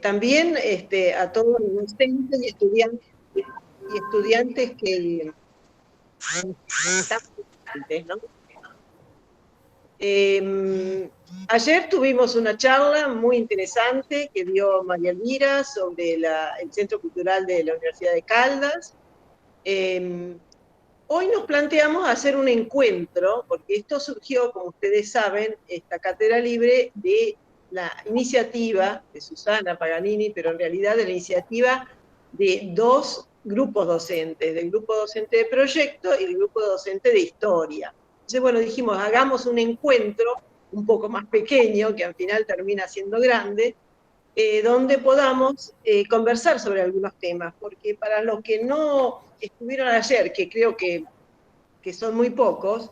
También a todos los docentes y estudiantes que están presentes, ¿no? Ayer tuvimos una charla muy interesante que dio María Elvira sobre el Centro Cultural de la Universidad de Caldas. Hoy nos planteamos hacer un encuentro, porque esto surgió, como ustedes saben, esta cátedra libre de la iniciativa de Susana Paganini, pero en realidad de la iniciativa de dos grupos docentes, del grupo docente de proyecto y del grupo docente de historia. Entonces, bueno, dijimos, hagamos un encuentro un poco más pequeño, que al final termina siendo grande, donde podamos conversar sobre algunos temas, porque para los que no estuvieron ayer, que creo que son muy pocos,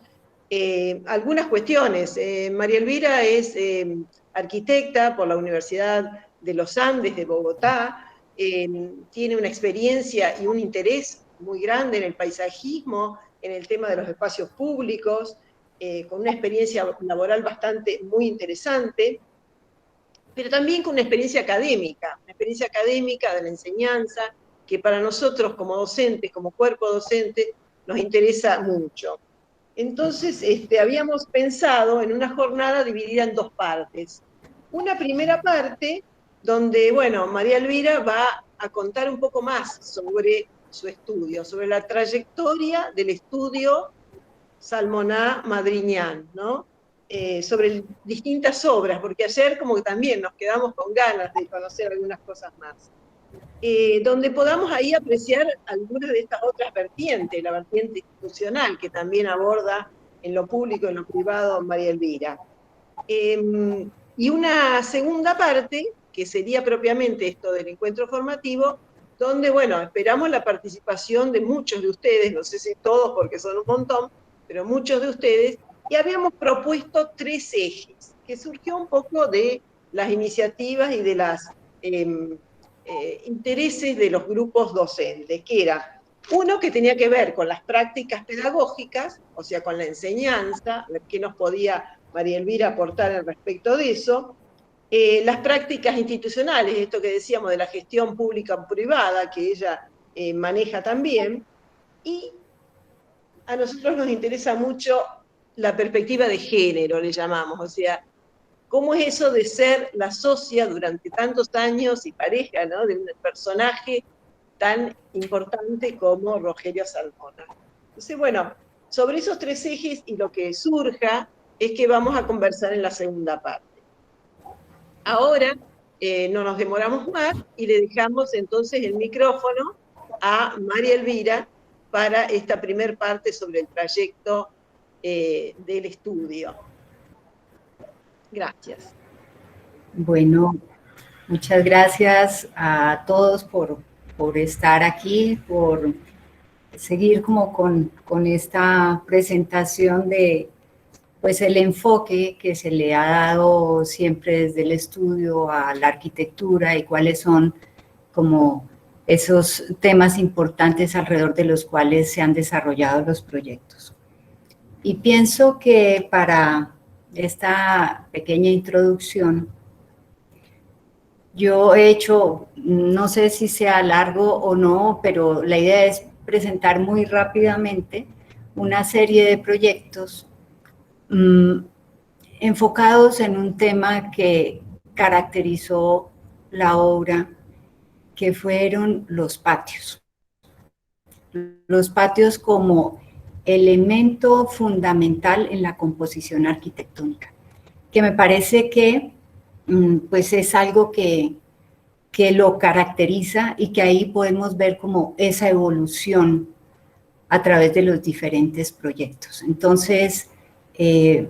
algunas cuestiones. María Elvira es arquitecta por la Universidad de los Andes de Bogotá, tiene una experiencia y un interés muy grande en el paisajismo, en el tema de los espacios públicos, con una experiencia laboral bastante muy interesante, pero también con una experiencia académica de la enseñanza, que para nosotros como docentes, como cuerpo docente, nos interesa mucho. Entonces, habíamos pensado en una jornada dividida en dos partes. Una primera parte donde, bueno, María Elvira va a contar un poco más sobre su estudio, sobre la trayectoria del estudio Salmoná Madriñán, ¿no? Sobre distintas obras, porque ayer como que también nos quedamos con ganas de conocer algunas cosas más. Donde podamos ahí apreciar algunas de estas otras vertientes, la vertiente institucional que también aborda en lo público, en lo privado, María Elvira. Y una segunda parte, que sería propiamente esto del encuentro formativo, donde, bueno, esperamos la participación de muchos de ustedes, no sé si todos porque son un montón, pero muchos de ustedes, y habíamos propuesto tres ejes, que surgió un poco de las iniciativas y de los intereses de los grupos docentes, que era uno que tenía que ver con las prácticas pedagógicas, o sea, con la enseñanza, a ver qué nos podía María Elvira aportar al respecto de eso. Las prácticas institucionales, esto que decíamos de la gestión pública-privada, que ella maneja también, y a nosotros nos interesa mucho la perspectiva de género, le llamamos, o sea, cómo es eso de ser la socia durante tantos años y pareja, ¿no?, de un personaje tan importante como Rogelio Salmona. Entonces, bueno, sobre esos tres ejes y lo que surja es que vamos a conversar en la segunda parte. Ahora no nos demoramos más y le dejamos entonces el micrófono a María Elvira para esta primer parte sobre el trayecto del estudio. Gracias. Bueno, muchas gracias a todos por estar aquí, por seguir como con esta presentación de pues el enfoque que se le ha dado siempre desde el estudio a la arquitectura y cuáles son como esos temas importantes alrededor de los cuales se han desarrollado los proyectos. Y pienso que para esta pequeña introducción yo he hecho, no sé si sea largo o no, pero la idea es presentar muy rápidamente una serie de proyectos enfocados en un tema que caracterizó la obra, que fueron los patios. Los patios como elemento fundamental en la composición arquitectónica, que me parece que pues es algo que lo caracteriza y que ahí podemos ver como esa evolución a través de los diferentes proyectos. Entonces,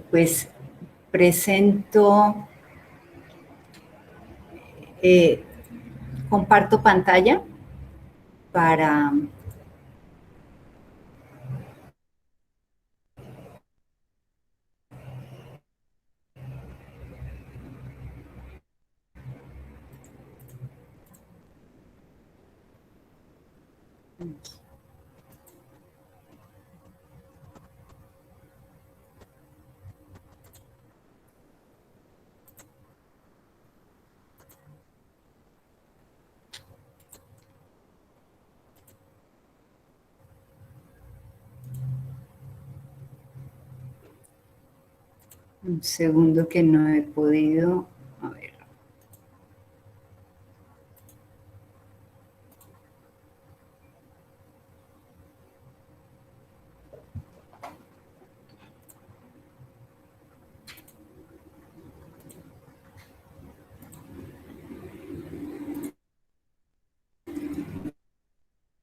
pues presento, comparto pantalla para... Un segundo que no he podido. A ver.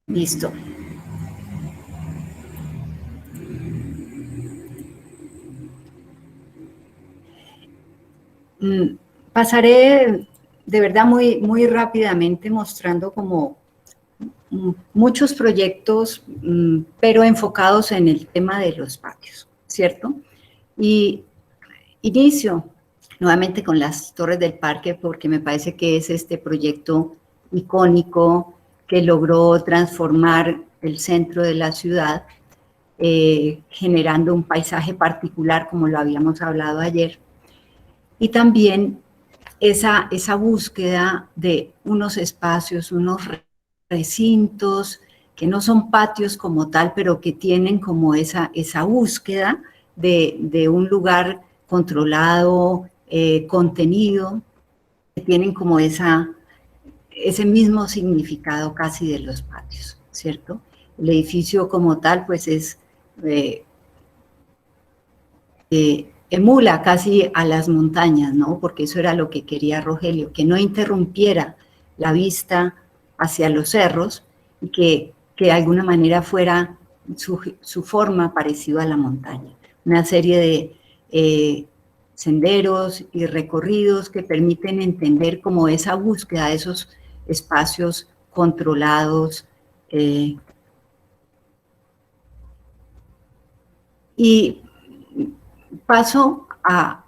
Listo. Pasaré de verdad muy rápidamente mostrando como muchos proyectos, pero enfocados en el tema de los patios, ¿cierto? Y inicio nuevamente con las Torres del Parque porque me parece que es este proyecto icónico que logró transformar el centro de la ciudad, generando un paisaje particular como lo habíamos hablado ayer, y también esa búsqueda de unos espacios, unos recintos que no son patios como tal, pero que tienen como esa búsqueda de un lugar controlado, contenido, que tienen como ese mismo significado casi de los patios, ¿cierto? El edificio como tal, pues es emula casi a las montañas, ¿no? Porque eso era lo que quería Rogelio, que no interrumpiera la vista hacia los cerros y que de alguna manera fuera su forma parecida a la montaña. Una serie de senderos y recorridos que permiten entender como esa búsqueda de esos espacios controlados, y paso a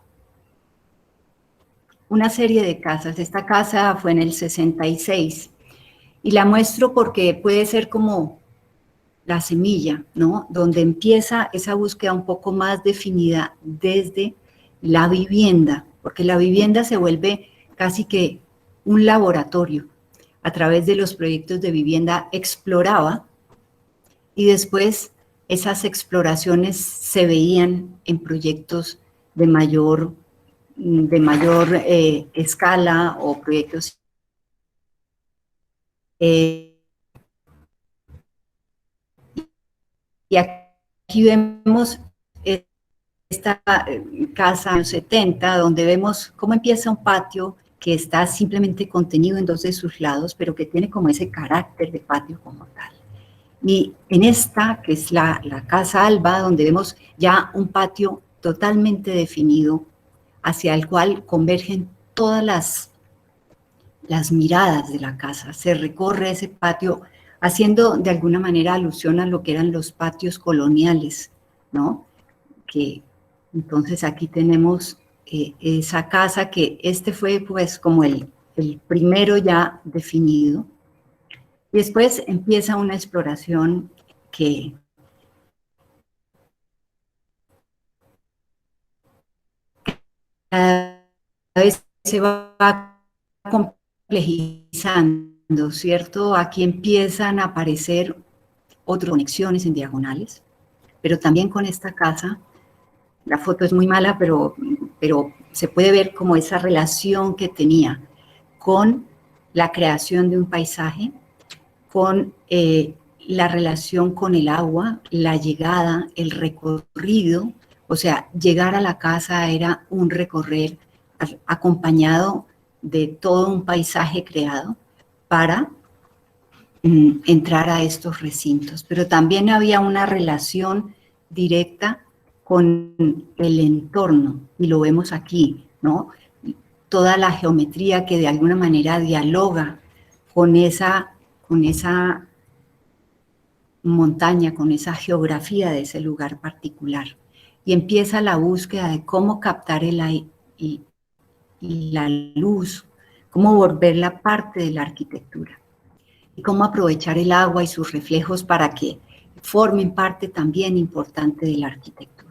una serie de casas. Esta casa fue en el 66 y la muestro porque puede ser como la semilla, ¿no? Donde empieza esa búsqueda un poco más definida desde la vivienda, porque la vivienda se vuelve casi que un laboratorio. A través de los proyectos de vivienda exploraba y después esas exploraciones se veían en proyectos de mayor escala o proyectos. Y aquí vemos esta casa en los 70, donde vemos cómo empieza un patio que está simplemente contenido en dos de sus lados, pero que tiene como ese carácter de patio como tal. Y en esta, que es la Casa Alba, donde vemos ya un patio totalmente definido, hacia el cual convergen todas las miradas de la casa. Se recorre ese patio haciendo de alguna manera alusión a lo que eran los patios coloniales, ¿no? Que entonces aquí tenemos esa casa que este fue pues como el primero ya definido. Y después empieza una exploración que cada vez se va complejizando, ¿cierto? Aquí empiezan a aparecer otras conexiones en diagonales, pero también con esta casa, la foto es muy mala, pero se puede ver como esa relación que tenía con la creación de un paisaje, con la relación con el agua, la llegada, el recorrido. O sea, llegar a la casa era un recorrer acompañado de todo un paisaje creado para entrar a estos recintos. Pero también había una relación directa con el entorno, y lo vemos aquí, ¿no? Toda la geometría que de alguna manera dialoga con esa montaña, con esa geografía de ese lugar particular. Y empieza la búsqueda de cómo captar el aire y la luz, cómo volverla parte de la arquitectura y cómo aprovechar el agua y sus reflejos para que formen parte también importante de la arquitectura.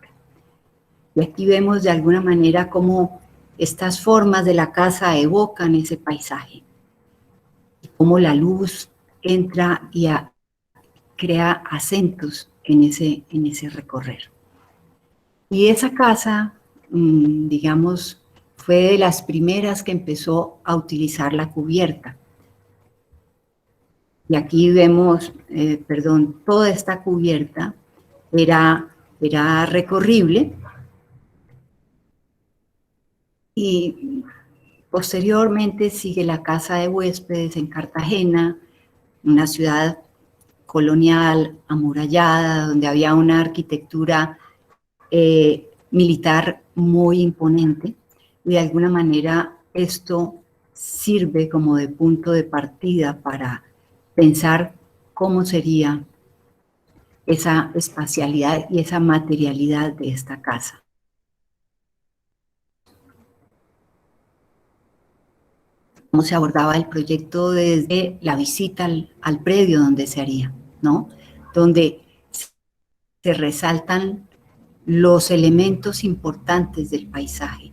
Y aquí vemos de alguna manera cómo estas formas de la casa evocan ese paisaje, y cómo la luz entra y crea acentos en ese recorrer. Y esa casa digamos, fue de las primeras que empezó a utilizar la cubierta. Y aquí vemos, toda esta cubierta era recorrible, y posteriormente sigue la casa de huéspedes en Cartagena, una ciudad colonial, amurallada, donde había una arquitectura militar muy imponente, y de alguna manera esto sirve como de punto de partida para pensar cómo sería esa espacialidad y esa materialidad de esta casa. Cómo se abordaba el proyecto desde la visita al predio donde se haría, ¿no? Donde se resaltan los elementos importantes del paisaje.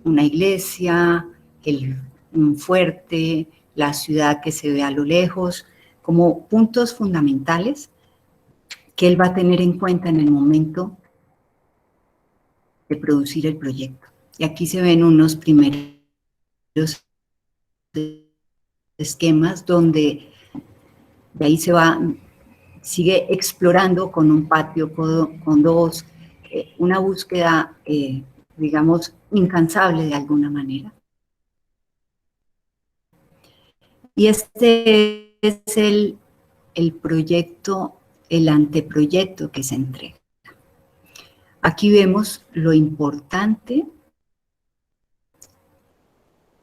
Una iglesia, un fuerte, la ciudad que se ve a lo lejos, como puntos fundamentales que él va a tener en cuenta en el momento de producir el proyecto. Y aquí se ven unos primeros esquemas donde de ahí sigue explorando con un patio, con dos, una búsqueda, digamos, incansable de alguna manera. Y este es el proyecto, el anteproyecto que se entrega. Aquí vemos lo importante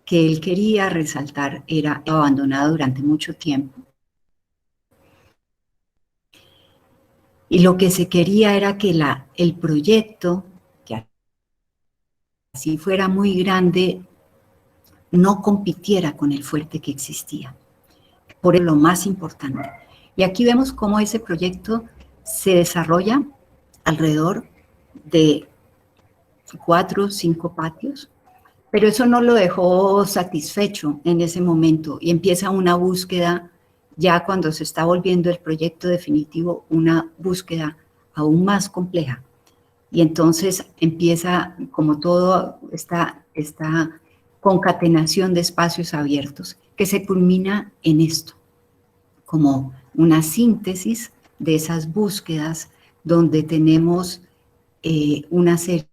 que él quería resaltar, era abandonado durante mucho tiempo. Y lo que se quería era que el proyecto, que así fuera muy grande, no compitiera con el fuerte que existía. Por eso lo más importante. Y aquí vemos cómo ese proyecto se desarrolla alrededor de 4 o 5 patios, pero eso no lo dejó satisfecho en ese momento y empieza una búsqueda, ya cuando se está volviendo el proyecto definitivo, una búsqueda aún más compleja. Y entonces empieza como todo esta concatenación de espacios abiertos que se culmina en esto, como una síntesis de esas búsquedas donde tenemos una serie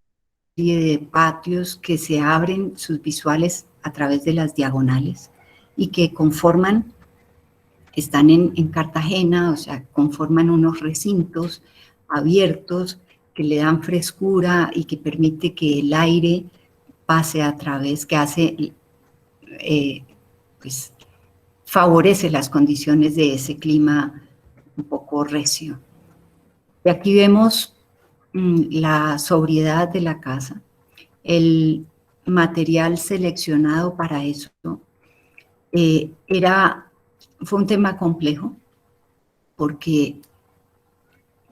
de patios que se abren sus visuales a través de las diagonales y que están en Cartagena, o sea, conforman unos recintos abiertos que le dan frescura y que permite que el aire pase a través, que hace, pues, favorece las condiciones de ese clima un poco recio. Y aquí vemos la sobriedad de la casa, el material seleccionado para eso. Fue un tema complejo porque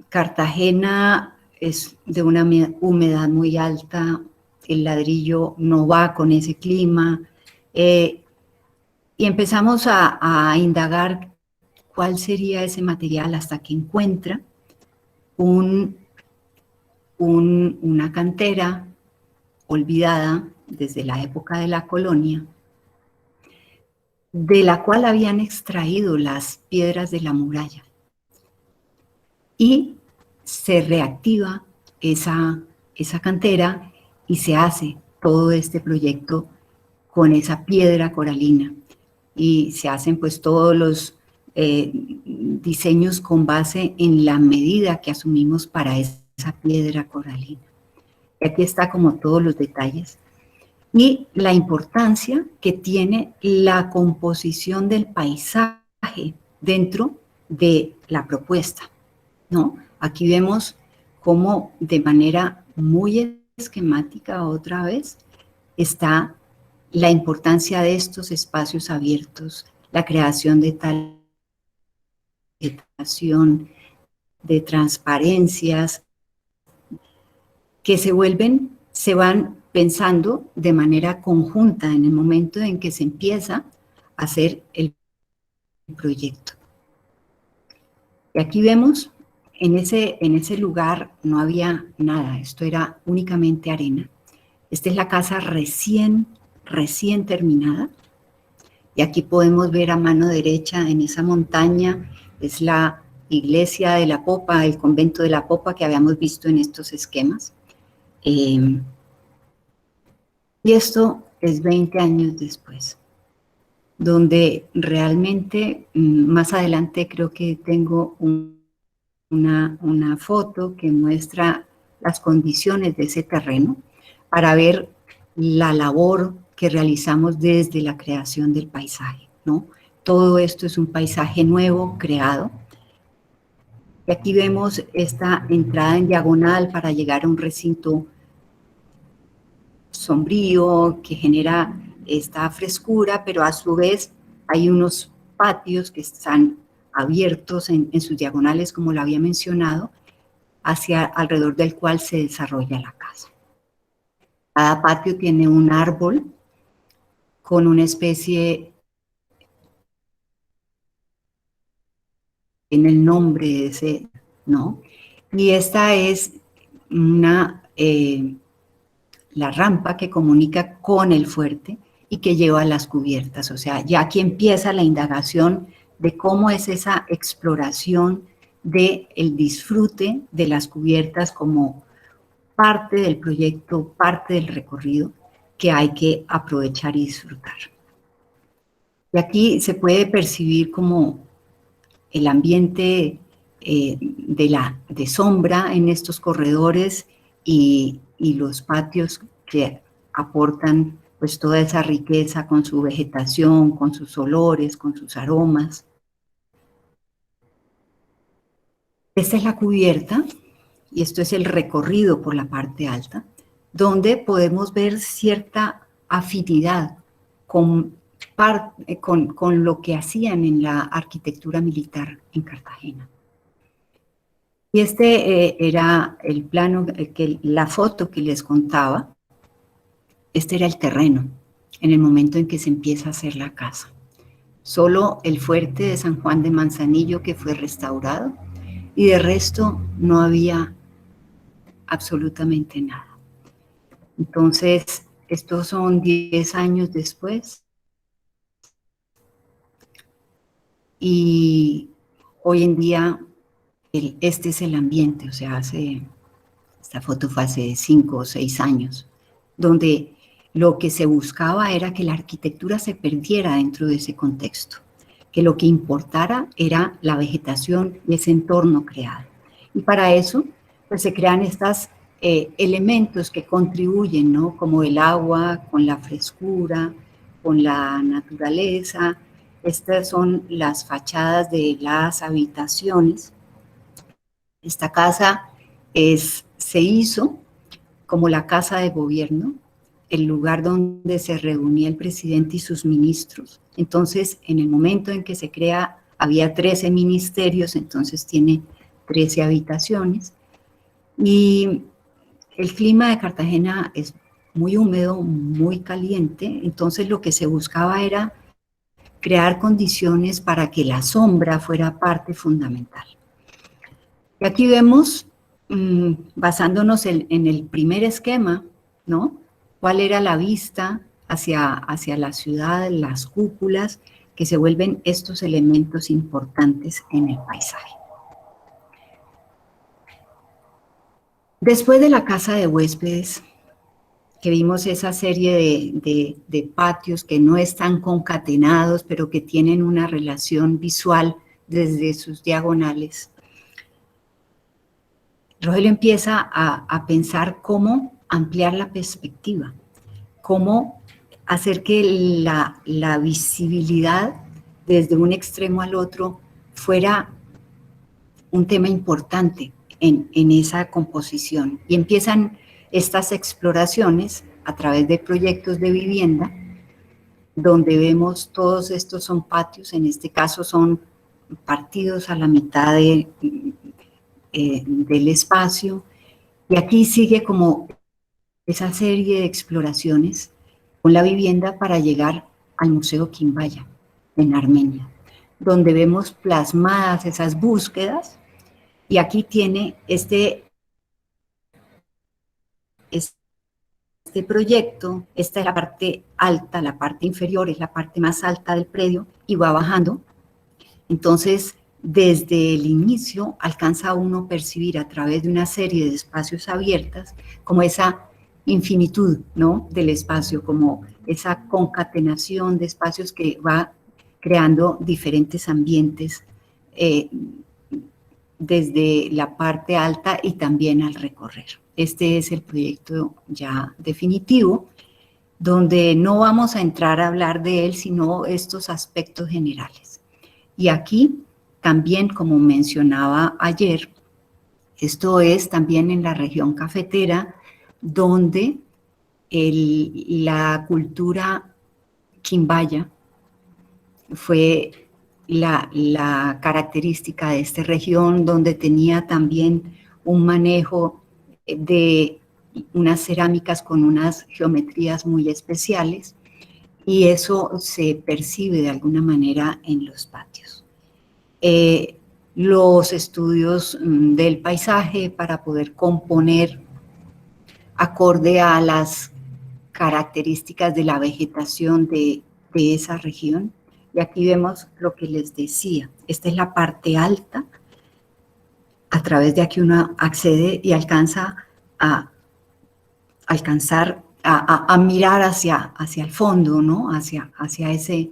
Cartagena es de una humedad muy alta, el ladrillo no va con ese clima, y empezamos a indagar cuál sería ese material hasta que encuentra una cantera olvidada desde la época de la colonia, de la cual habían extraído las piedras de la muralla. Y se reactiva esa cantera y se hace todo este proyecto con esa piedra coralina. Y se hacen pues todos los diseños con base en la medida que asumimos para esa piedra coralina. Y aquí está como todos los detalles. Y la importancia que tiene la composición del paisaje dentro de la propuesta, ¿no? Aquí vemos cómo de manera muy esquemática otra vez está la importancia de estos espacios abiertos, la creación de tal vegetación, de transparencias que se van pensando de manera conjunta en el momento en que se empieza a hacer el proyecto. Y aquí vemos en ese lugar no había nada, esto era únicamente arena. Esta es la casa recién terminada. Y aquí podemos ver a mano derecha en esa montaña, es la iglesia de la Popa, el convento de la Popa que habíamos visto en estos esquemas. Y esto es 20 años después, donde realmente más adelante creo que tengo una foto que muestra las condiciones de ese terreno para ver la labor que realizamos desde la creación del paisaje, ¿no? Todo esto es un paisaje nuevo, creado. Y aquí vemos esta entrada en diagonal para llegar a un recinto sombrío que genera esta frescura, pero a su vez hay unos patios que están abiertos en sus diagonales, como lo había mencionado, hacia alrededor del cual se desarrolla la casa. Cada patio tiene un árbol con una especie en el nombre de ese, ¿no? Y esta es la rampa que comunica con el fuerte y que lleva a las cubiertas. O sea, ya aquí empieza la indagación de cómo es esa exploración del disfrute de las cubiertas como parte del proyecto, parte del recorrido que hay que aprovechar y disfrutar. Y aquí se puede percibir como el ambiente de sombra en estos corredores y los patios que aportan pues toda esa riqueza con su vegetación, con sus olores, con sus aromas. Esta es la cubierta y esto es el recorrido por la parte alta, donde podemos ver cierta afinidad con lo que hacían en la arquitectura militar en Cartagena. Y era el plano, la foto que les contaba. Este era el terreno en el momento en que se empieza a hacer la casa. Solo el fuerte de San Juan de Manzanillo que fue restaurado y de resto no había absolutamente nada. Entonces, estos son 10 años después y hoy en día este es el ambiente, o sea, esta foto fue hace 5 o 6 años, donde lo que se buscaba era que la arquitectura se perdiera dentro de ese contexto, que lo que importara era la vegetación y ese entorno creado. Y para eso, pues se crean estos elementos que contribuyen, ¿no? Como el agua, con la frescura, con la naturaleza. Estas son las fachadas de las habitaciones. Esta casa se hizo como la casa de gobierno, el lugar donde se reunía el presidente y sus ministros. Entonces, en el momento en que se crea, había 13 ministerios, entonces tiene 13 habitaciones. Y el clima de Cartagena es muy húmedo, muy caliente, entonces lo que se buscaba era crear condiciones para que la sombra fuera parte fundamental. Y aquí vemos, basándonos en el primer esquema, ¿no? Cuál era la vista hacia la ciudad, las cúpulas, que se vuelven estos elementos importantes en el paisaje. Después de la casa de huéspedes, que vimos esa serie de patios que no están concatenados, pero que tienen una relación visual desde sus diagonales, Rogelio empieza a pensar cómo ampliar la perspectiva, cómo hacer que la visibilidad desde un extremo al otro fuera un tema importante en esa composición. Y empiezan estas exploraciones a través de proyectos de vivienda, donde vemos todos estos son patios, en este caso son partidos a la mitad del espacio, y aquí sigue como esa serie de exploraciones con la vivienda para llegar al Museo Quimbaya, en Armenia, donde vemos plasmadas esas búsquedas Y aquí tiene este proyecto, esta es la parte alta, la parte inferior es la parte más alta del predio y va bajando. Entonces, desde el inicio alcanza uno a percibir a través de una serie de espacios abiertos como esa infinitud, ¿no?, del espacio, como esa concatenación de espacios que va creando diferentes ambientes desde la parte alta y también al recorrer. Este es el proyecto ya definitivo, donde no vamos a entrar a hablar de él, sino estos aspectos generales. Y aquí también, como mencionaba ayer, esto es también en la región cafetera, donde la cultura quimbaya fue la característica de esta región, donde tenía también un manejo de unas cerámicas con unas geometrías muy especiales, y eso se percibe de alguna manera en los patios. Los estudios del paisaje para poder componer acorde a las características de la vegetación de esa región. Y aquí vemos lo que les decía. Esta es la parte alta. A través de aquí uno accede y alcanza a mirar hacia el fondo, ¿no? Hacia ese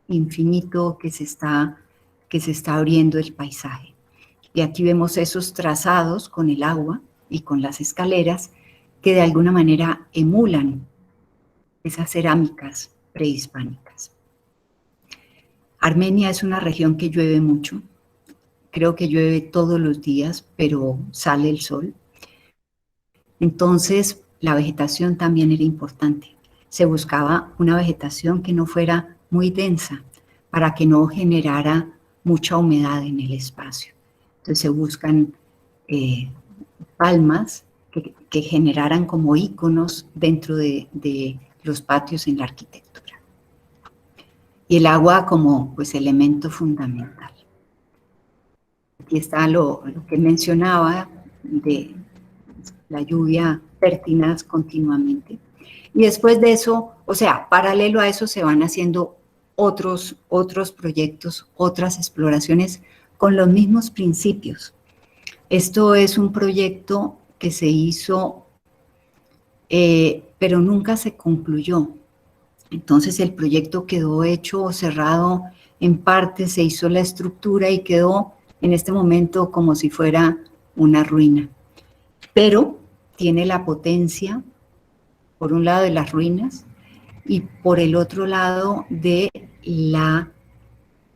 infinito que se está abriendo el paisaje. Y aquí vemos esos trazados con el agua y con las escaleras que de alguna manera emulan esas cerámicas prehispánicas. Armenia es una región que llueve mucho. Creo que llueve todos los días, pero sale el sol. Entonces, la vegetación también era importante. Se buscaba una vegetación que no fuera muy densa para que no generara mucha humedad en el espacio. Entonces, se buscan palmas que generaran como íconos dentro de los patios en la arquitectura. Y el agua como pues elemento fundamental. Aquí está lo que mencionaba de la lluvia pertinaz continuamente. Y después de eso, o sea, paralelo a eso se van haciendo otros proyectos, otras exploraciones con los mismos principios. Esto es un proyecto que se hizo, pero nunca se concluyó. Entonces el proyecto quedó hecho o cerrado en parte, se hizo la estructura y quedó en este momento como si fuera una ruina. Pero tiene la potencia, por un lado, de las ruinas y por el otro lado de la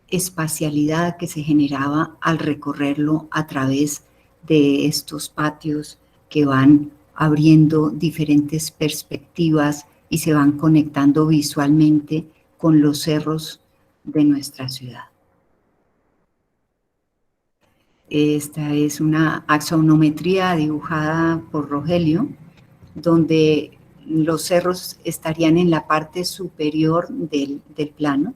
espacialidad que se generaba al recorrerlo a través de estos patios que van abriendo diferentes perspectivas y se van conectando visualmente con los cerros de nuestra ciudad. Esta es una axonometría dibujada por Rogelio, donde los cerros estarían en la parte superior del plano,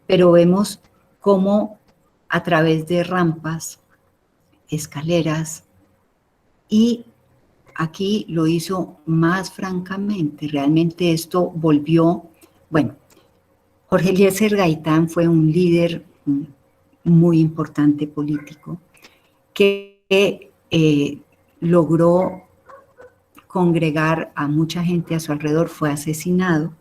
pero vemos cómo a través de rampas, escaleras, y aquí lo hizo más francamente. Realmente esto volvió, bueno, Jorge Eliezer Gaitán fue un líder muy importante político que logró congregar a mucha gente a su alrededor, fue asesinado.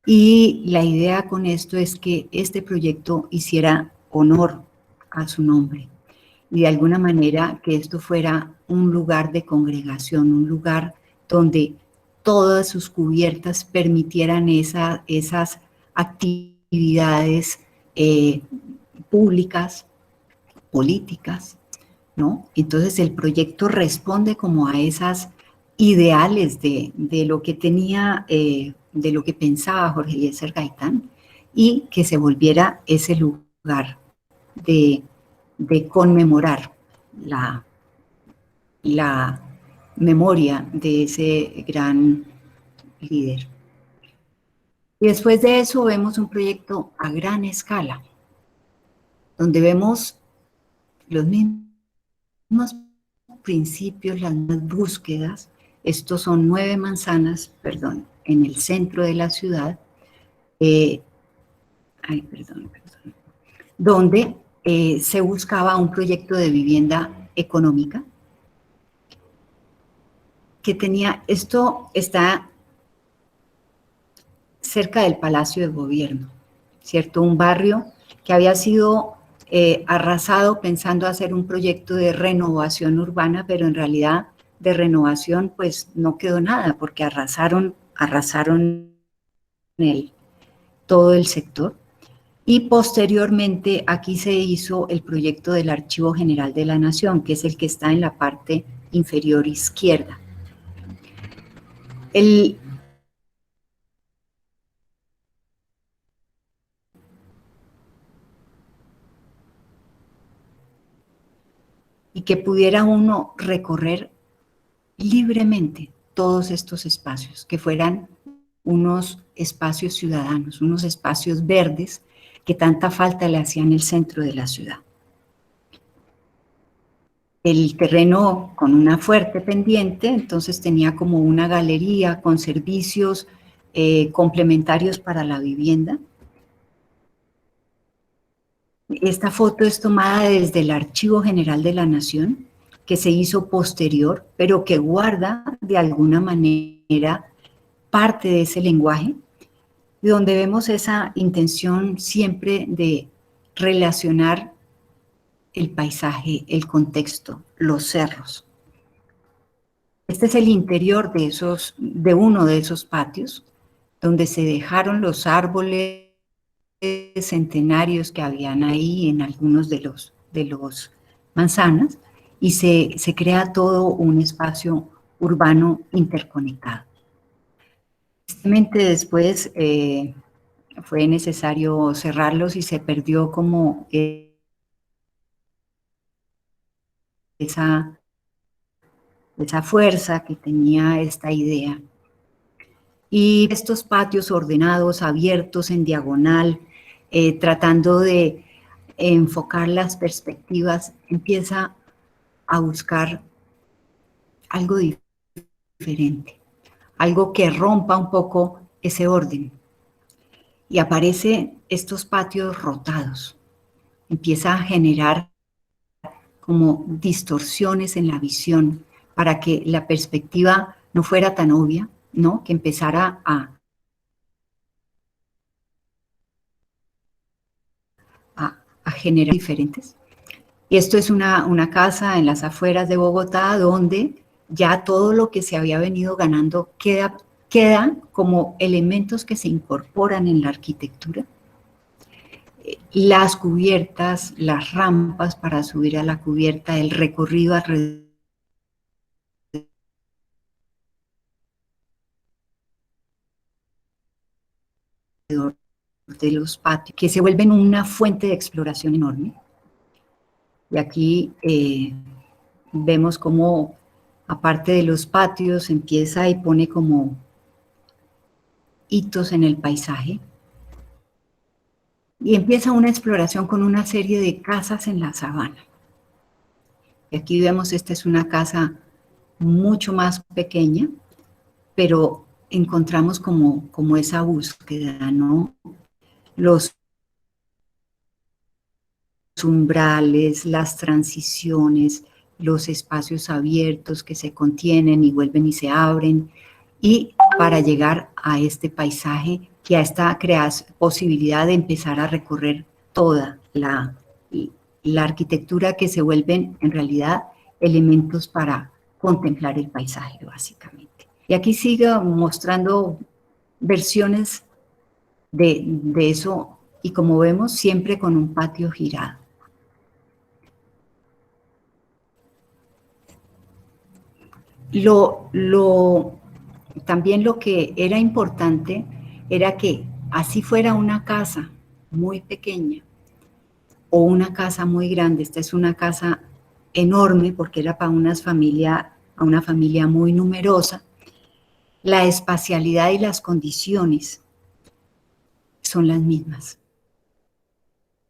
Y la idea con esto es que este proyecto hiciera honor a su nombre y de alguna manera que esto fuera un lugar de congregación, un lugar donde todas sus cubiertas permitieran esas actividades públicas, políticas, ¿no? Entonces el proyecto responde como a esas ideales de lo que tenía, de lo que pensaba Jorge Eliezer Gaitán, y que se volviera ese lugar de conmemorar la memoria de ese gran líder. Y después de eso vemos un proyecto a gran escala, donde vemos los mismos mismos principios, las mismas búsquedas. Estos son 9 manzanas, perdón, en el centro de la ciudad, donde se buscaba un proyecto de vivienda económica que tenía, esto está cerca del Palacio de Gobierno, ¿cierto? Un barrio que había sido arrasado pensando hacer un proyecto de renovación urbana, pero en realidad de renovación pues no quedó nada porque arrasaron todo el sector. Y posteriormente aquí se hizo el proyecto del Archivo General de la Nación, que es el que está en la parte inferior izquierda. Y que pudiera uno recorrer libremente todos estos espacios, que fueran unos espacios ciudadanos, unos espacios verdes que tanta falta le hacían el centro de la ciudad. El terreno con una fuerte pendiente, entonces tenía como una galería con servicios complementarios para la vivienda. Esta foto es tomada desde el Archivo General de la Nación, que se hizo posterior, pero que guarda de alguna manera parte de ese lenguaje, donde vemos esa intención siempre de relacionar el paisaje, el contexto, los cerros. Este es el interior de uno de esos patios, donde se dejaron los árboles centenarios que habían ahí en algunos de los manzanas, y se crea todo un espacio urbano interconectado. Tristemente después fue necesario cerrarlos y se perdió como esa fuerza que tenía esta idea. Y estos patios ordenados, abiertos en diagonal, tratando de enfocar las perspectivas, empieza a buscar algo diferente, algo que rompa un poco ese orden. Y aparecen estos patios rotados. Empieza a generar como distorsiones en la visión para que la perspectiva no fuera tan obvia, ¿no? Que empezara a generar diferentes. Y esto es una casa en las afueras de Bogotá donde ya todo lo que se había venido ganando queda como elementos que se incorporan en la arquitectura. Las cubiertas, las rampas para subir a la cubierta, el recorrido alrededor de los patios, que se vuelven una fuente de exploración enorme. Y aquí vemos cómo, aparte de los patios, empieza y pone como hitos en el paisaje. Y empieza una exploración con una serie de casas en la sabana. Y aquí vemos, esta es una casa mucho más pequeña, pero encontramos como esa búsqueda, ¿no? Los umbrales, las transiciones, los espacios abiertos que se contienen y vuelven y se abren, y para llegar a este paisaje que a esta posibilidad de empezar a recorrer toda la arquitectura, que se vuelven en realidad elementos para contemplar el paisaje básicamente. Y aquí sigue mostrando versiones de eso, y como vemos siempre con un patio girado. También lo que era importante era que así fuera una casa muy pequeña o una casa muy grande, esta es una casa enorme porque era para una familia muy numerosa, la espacialidad y las condiciones son las mismas,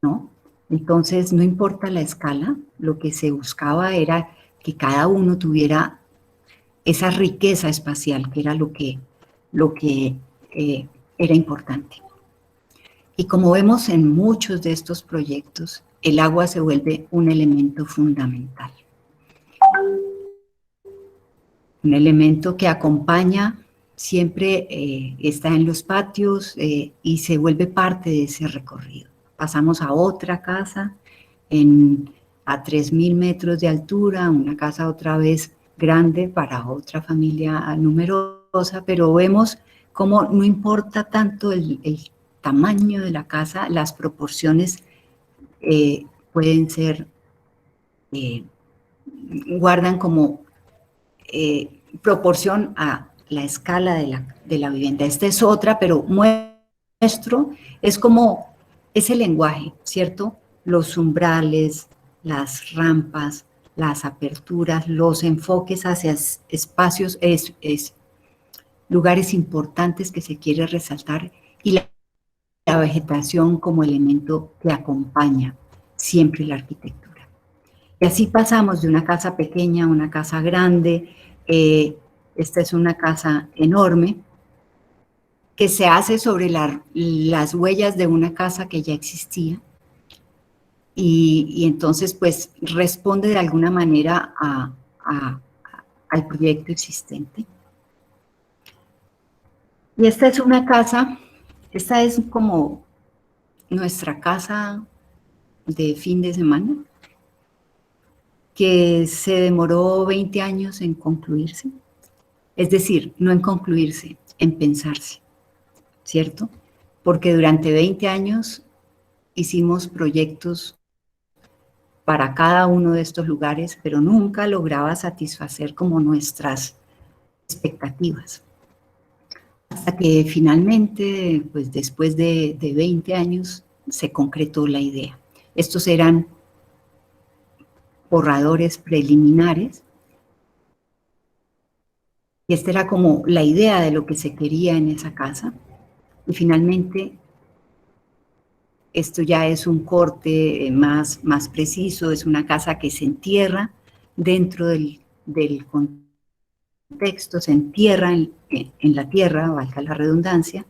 ¿no? Entonces, no importa la escala, lo que se buscaba era que cada uno tuviera esa riqueza espacial, que era lo que era importante. Y como vemos en muchos de estos proyectos, el agua se vuelve un elemento fundamental. Un elemento que acompaña, siempre está en los patios y se vuelve parte de ese recorrido. Pasamos a otra casa a 3.000 metros de altura, una casa otra vez grande para otra familia numerosa, pero vemos cómo no importa tanto el tamaño de la casa, las proporciones pueden ser, guardan como proporción a la escala de la vivienda. Esta es otra, pero muestro, es como ese lenguaje, ¿cierto? Los umbrales, las rampas, las aperturas, los enfoques hacia espacios, lugares importantes que se quiere resaltar, y la vegetación como elemento que acompaña siempre la arquitectura. Y así pasamos de una casa pequeña a una casa grande. Esta es una casa enorme que se hace sobre las huellas de una casa que ya existía, y entonces pues responde de alguna manera al proyecto existente. Y esta es una casa, esta es como nuestra casa de fin de semana, que se demoró 20 años en concluirse. Es decir, no en concluirse, en pensarse, ¿cierto? Porque durante 20 años hicimos proyectos para cada uno de estos lugares, pero nunca lograba satisfacer como nuestras expectativas. Hasta que finalmente, pues después de 20 años, se concretó la idea. Estos eran borradores preliminares, y esta era como la idea de lo que se quería en esa casa, y finalmente esto ya es un corte más preciso, es una casa que se entierra dentro del contexto, se entierra en la tierra, valga la redundancia,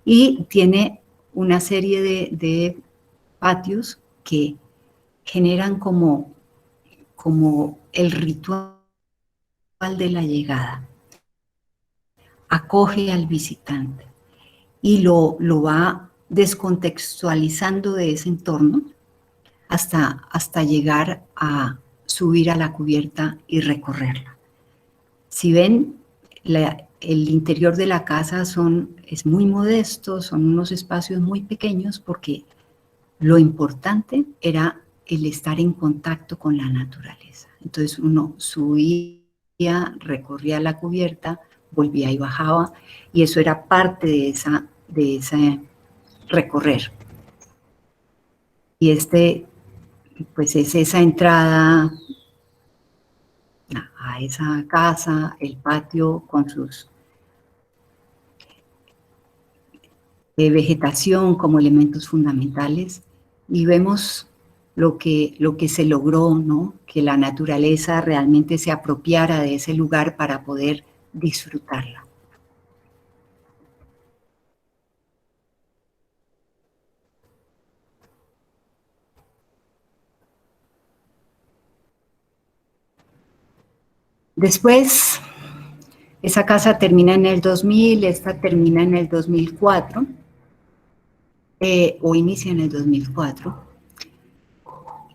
y tiene una serie de patios que generan como el ritual de la llegada. Acoge al visitante y lo va descontextualizando de ese entorno hasta llegar a subir a la cubierta y recorrerla. Si ven, el interior de la casa es muy modesto, son unos espacios muy pequeños, porque lo importante era el estar en contacto con la naturaleza. Entonces uno subía, recorría la cubierta, volvía y bajaba, y eso era parte de ese recorrer. Y pues es esa entrada a esa casa, el patio con sus vegetación como elementos fundamentales, y vemos lo que se logró, ¿no? Que la naturaleza realmente se apropiara de ese lugar para poder disfrutarla. Después, esa casa termina en el 2000, esta termina en el 2004, o inicia en el 2004,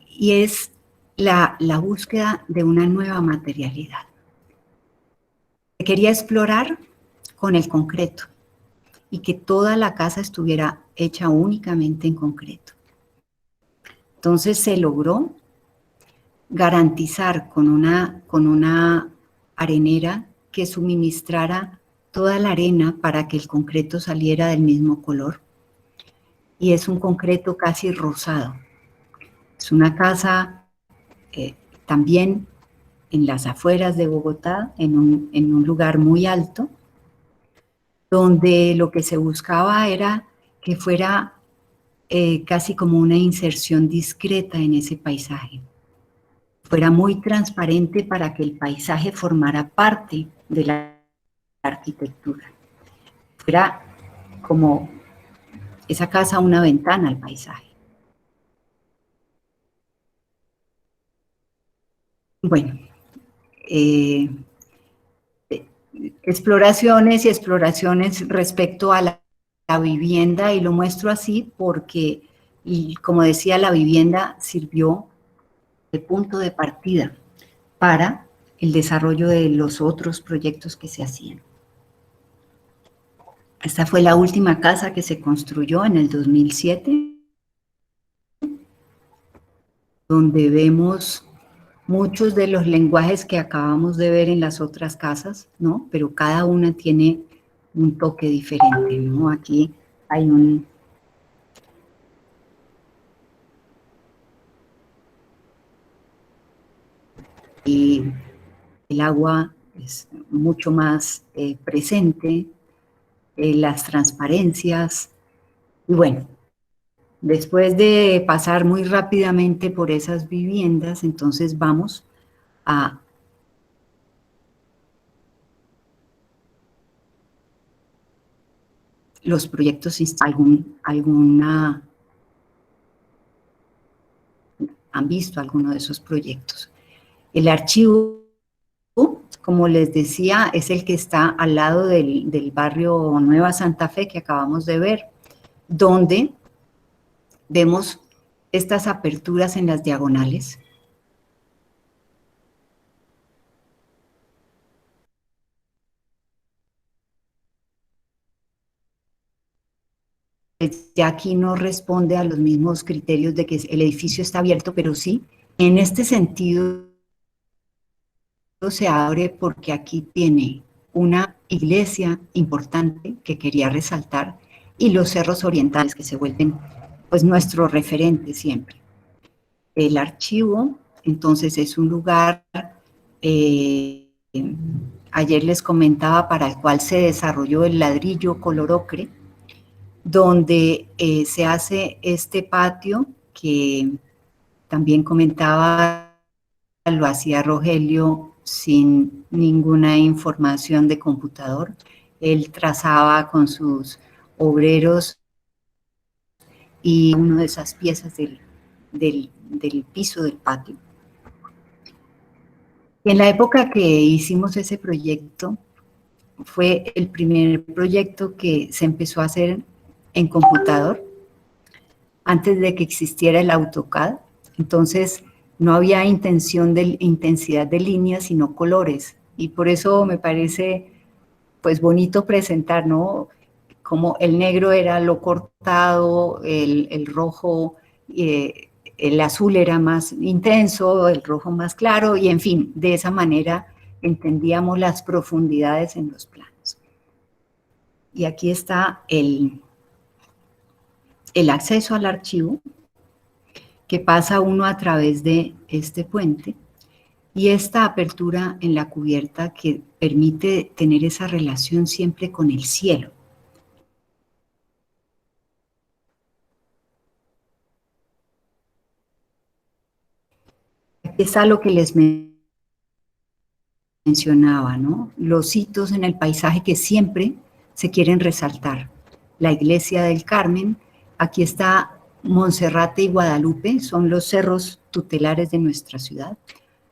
y es la búsqueda de una nueva materialidad. Se quería explorar con el concreto, y que toda la casa estuviera hecha únicamente en concreto. Entonces se logró garantizar con una arenera que suministrara toda la arena para que el concreto saliera del mismo color, y es un concreto casi rosado. Es una casa también en las afueras de Bogotá, en un lugar muy alto, donde lo que se buscaba era que fuera casi como una inserción discreta en ese paisaje. Fuera muy transparente para que el paisaje formara parte de la arquitectura. Fuera como esa casa una ventana al paisaje. Bueno, exploraciones y exploraciones respecto a la vivienda, y lo muestro así porque, y como decía, la vivienda sirvió de punto de partida para el desarrollo de los otros proyectos que se hacían. Esta fue la última casa que se construyó en el 2007, donde vemos muchos de los lenguajes que acabamos de ver en las otras casas, ¿no? Pero cada una tiene un toque diferente, ¿no? Aquí hay y el agua es mucho más presente, las transparencias, y bueno, después de pasar muy rápidamente por esas viviendas, entonces vamos a los proyectos, han visto alguno de esos proyectos. El archivo, como les decía, es el que está al lado del barrio Nueva Santa Fe que acabamos de ver, donde vemos estas aperturas en las diagonales. Ya aquí no responde a los mismos criterios de que el edificio está abierto, pero sí, en este sentido se abre porque aquí tiene una iglesia importante que quería resaltar y los cerros orientales que se vuelven pues nuestro referente siempre. El archivo, entonces, es un lugar, ayer les comentaba, para el cual se desarrolló el ladrillo color ocre, donde se hace este patio que también comentaba, lo hacía Rogelio sin ninguna información de computador. Él trazaba con sus obreros y una de esas piezas del piso del patio. Y en la época que hicimos ese proyecto, fue el primer proyecto que se empezó a hacer en computador, antes de que existiera el AutoCAD. Entonces, no había intensidad de líneas, sino colores. Y por eso me parece, pues, bonito presentar, ¿no? Como el negro era lo cortado, el rojo, el azul era más intenso, el rojo más claro, y en fin, de esa manera entendíamos las profundidades en los planos. Y aquí está el acceso al archivo, que pasa uno a través de este puente, y esta apertura en la cubierta que permite tener esa relación siempre con el cielo. Aquí está lo que les mencionaba, ¿no? Los hitos en el paisaje que siempre se quieren resaltar. La iglesia del Carmen, aquí está Monserrate y Guadalupe, son los cerros tutelares de nuestra ciudad,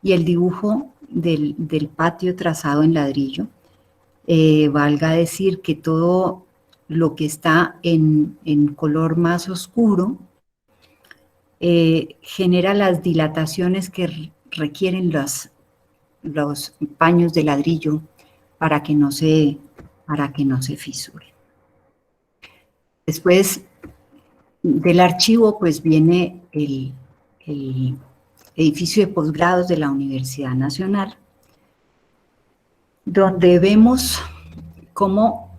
y el dibujo del patio trazado en ladrillo. Valga decir que todo lo que está en color más oscuro genera las dilataciones que requieren los paños de ladrillo para que no se fisuren. Después del archivo, pues viene el edificio de posgrados de la Universidad Nacional, donde vemos cómo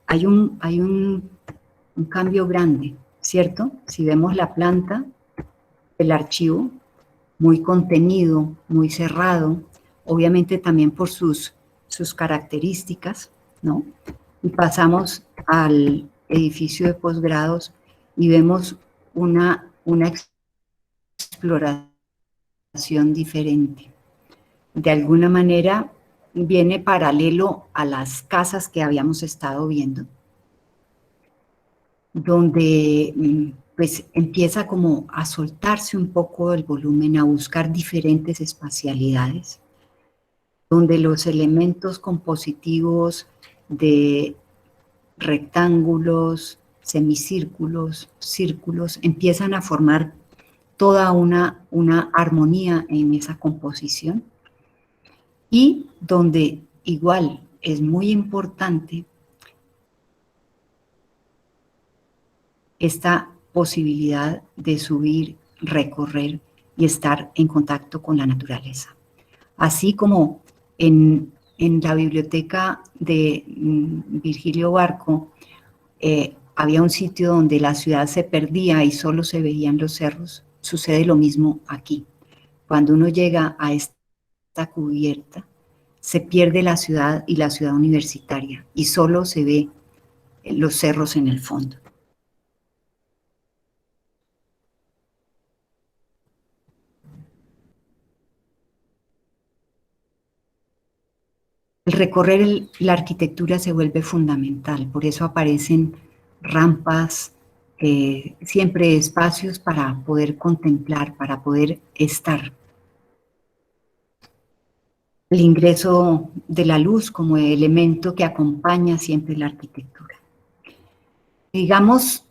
hay un cambio grande, ¿cierto? Si vemos la planta del archivo, muy contenido, muy cerrado, obviamente también por sus características, ¿no? Y pasamos al edificio de posgrados, y vemos una exploración diferente. De alguna manera viene paralelo a las casas que habíamos estado viendo, donde pues empieza como a soltarse un poco el volumen, a buscar diferentes espacialidades, donde los elementos compositivos de rectángulos, semicírculos, círculos, empiezan a formar toda una armonía en esa composición, y donde igual es muy importante esta posibilidad de subir, recorrer y estar en contacto con la naturaleza. Así como en la biblioteca de Virgilio Barco había un sitio donde la ciudad se perdía y solo se veían los cerros, sucede lo mismo aquí. Cuando uno llega a esta cubierta, se pierde la ciudad y la ciudad universitaria y solo se ve los cerros en el fondo. El recorrer la arquitectura se vuelve fundamental, por eso aparecen rampas, siempre espacios para poder contemplar, para poder estar. El ingreso de la luz como elemento que acompaña siempre la arquitectura. Digamos,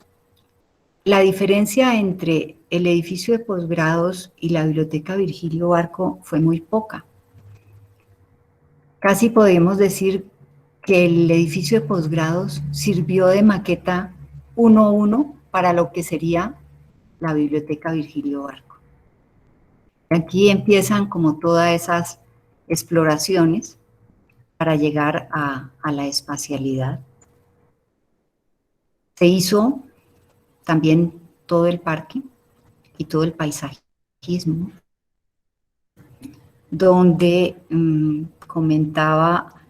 la diferencia entre el edificio de posgrados y la biblioteca Virgilio Barco fue muy poca. Casi podemos decir que el edificio de posgrados sirvió de maqueta 1:1 para lo que sería la biblioteca Virgilio Barco. Aquí empiezan como todas esas exploraciones para llegar a la espacialidad. Se hizo también todo el parque y todo el paisajismo, donde comentaba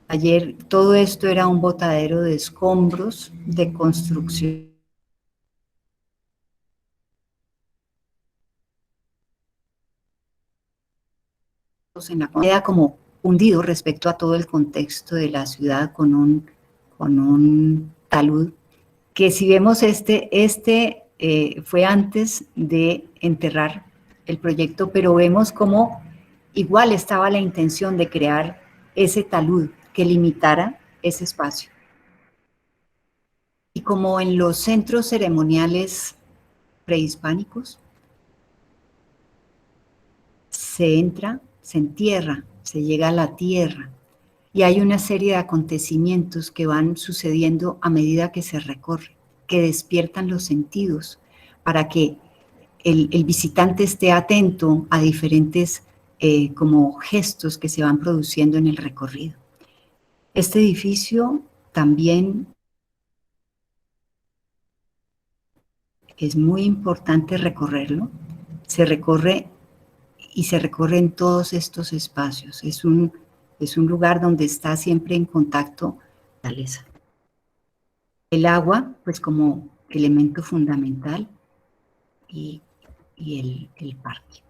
ayer, todo esto era un botadero de escombros de construcción. En la queda como hundido respecto a todo el contexto de la ciudad con un talud, que si vemos fue antes de enterrar el proyecto, pero vemos como igual estaba la intención de crear ese talud que limitara ese espacio. Y como en los centros ceremoniales prehispánicos, se entra, se entierra, se llega a la tierra, y hay una serie de acontecimientos que van sucediendo a medida que se recorre, que despiertan los sentidos para que el visitante esté atento a diferentes como gestos que se van produciendo en el recorrido. Este edificio también es muy importante recorrerlo. Se recorre y se recorre en todos estos espacios. Es un lugar donde está siempre en contacto con la naturaleza. El agua, pues como elemento fundamental, y el parque.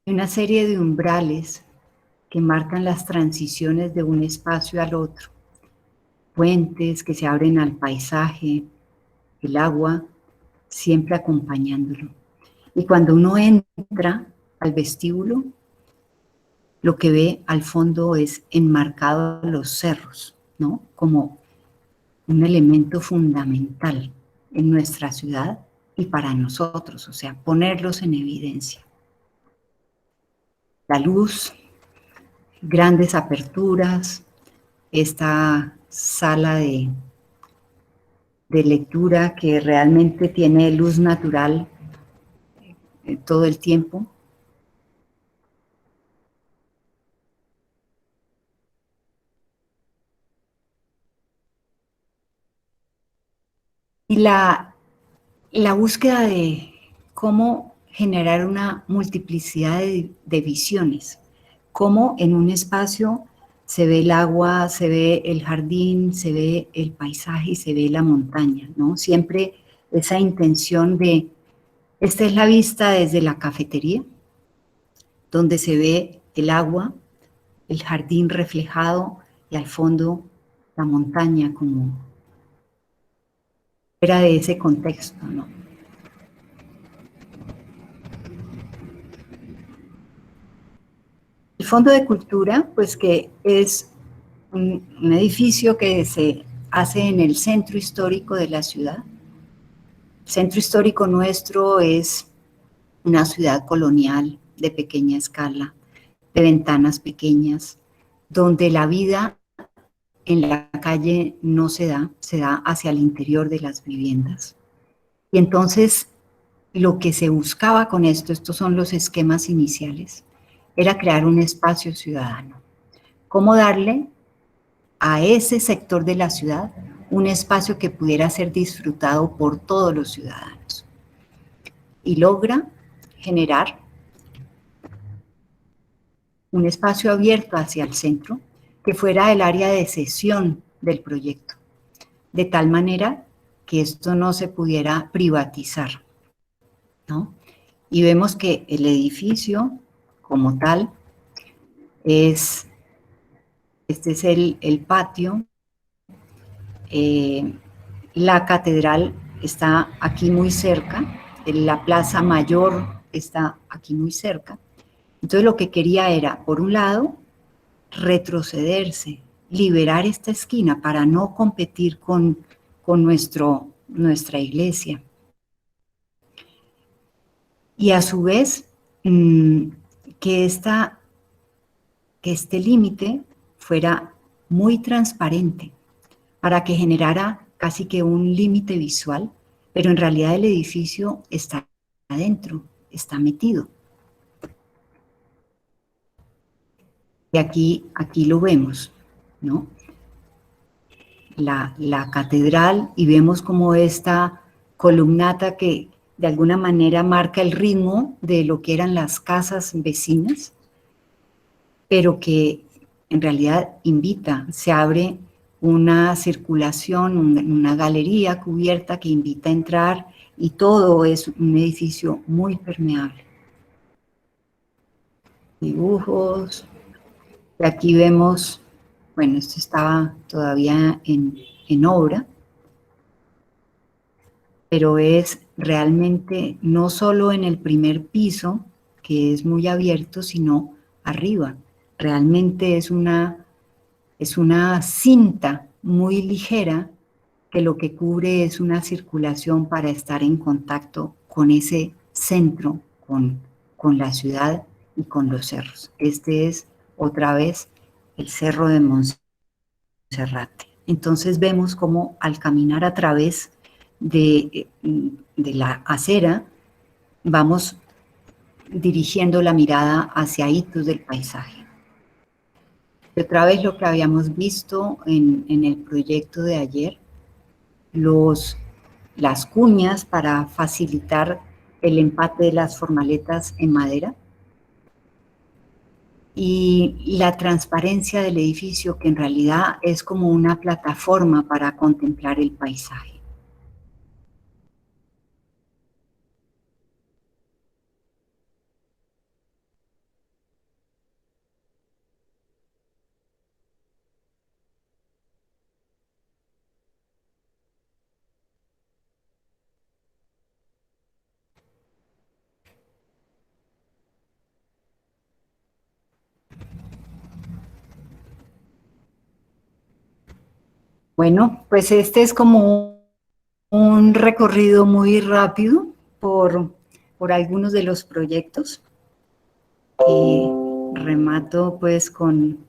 Hay una serie de umbrales que marcan las transiciones de un espacio al otro, puentes que se abren al paisaje, el agua siempre acompañándolo. Y cuando uno entra al vestíbulo, lo que ve al fondo es enmarcado los cerros, ¿no? Como un elemento fundamental en nuestra ciudad y para nosotros, o sea, ponerlos en evidencia. La luz, grandes aperturas, esta sala de lectura que realmente tiene luz natural todo el tiempo. Y la búsqueda de cómo generar una multiplicidad de visiones, como en un espacio se ve el agua, se ve el jardín, se ve el paisaje y se ve la montaña, ¿no? Siempre esa intención de, esta es la vista desde la cafetería, donde se ve el agua, el jardín reflejado y al fondo la montaña como era de ese contexto, ¿no? El Fondo de Cultura, pues que es un edificio que se hace en el centro histórico de la ciudad. El centro histórico nuestro es una ciudad colonial de pequeña escala, de ventanas pequeñas, donde la vida en la calle no se da hacia el interior de las viviendas. Y entonces lo que se buscaba con esto, estos son los esquemas iniciales, era crear un espacio ciudadano. ¿Cómo darle a ese sector de la ciudad un espacio que pudiera ser disfrutado por todos los ciudadanos? Y logra generar un espacio abierto hacia el centro que fuera el área de sesión del proyecto, de tal manera que esto no se pudiera privatizar, ¿no? Y vemos que el edificio como tal es, este es el patio, la catedral está aquí muy cerca, la Plaza Mayor está aquí muy cerca. Entonces lo que quería era, por un lado, retrocederse, liberar esta esquina para no competir con nuestra iglesia. Y a su vez, que este límite fuera muy transparente para que generara casi que un límite visual, pero en realidad el edificio está adentro, está metido. Y aquí lo vemos, ¿no? La catedral, y vemos como esta columnata que de alguna manera marca el ritmo de lo que eran las casas vecinas, pero que en realidad invita, se abre una circulación, una galería cubierta que invita a entrar, y todo es un edificio muy permeable. Dibujos, y aquí vemos, bueno, esto estaba todavía en obra, pero es realmente no solo en el primer piso, que es muy abierto, sino arriba. Realmente es una cinta muy ligera que lo que cubre es una circulación para estar en contacto con ese centro, con la ciudad y con los cerros. Este es otra vez el Cerro de Monserrate. Entonces vemos cómo al caminar a través de la acera vamos dirigiendo la mirada hacia hitos del paisaje. Otra vez lo que habíamos visto en el proyecto de ayer, las cuñas para facilitar el empate de las formaletas en madera y la transparencia del edificio, que en realidad es como una plataforma para contemplar el paisaje. Bueno, pues este es como un recorrido muy rápido por algunos de los proyectos. Y remato pues con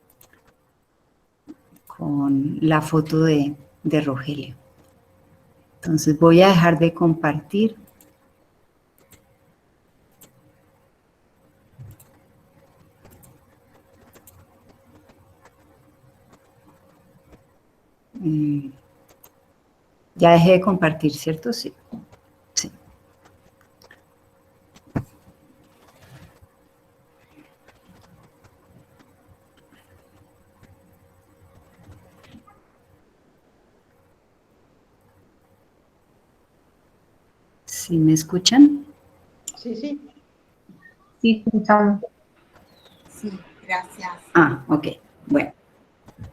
la foto de Rogelio. Entonces voy a dejar de compartir. Ya dejé de compartir, ¿cierto? Sí. Sí. ¿Sí me escuchan? Sí, sí. Sí, escuchamos. Sí, gracias. Ah, ok. Bueno,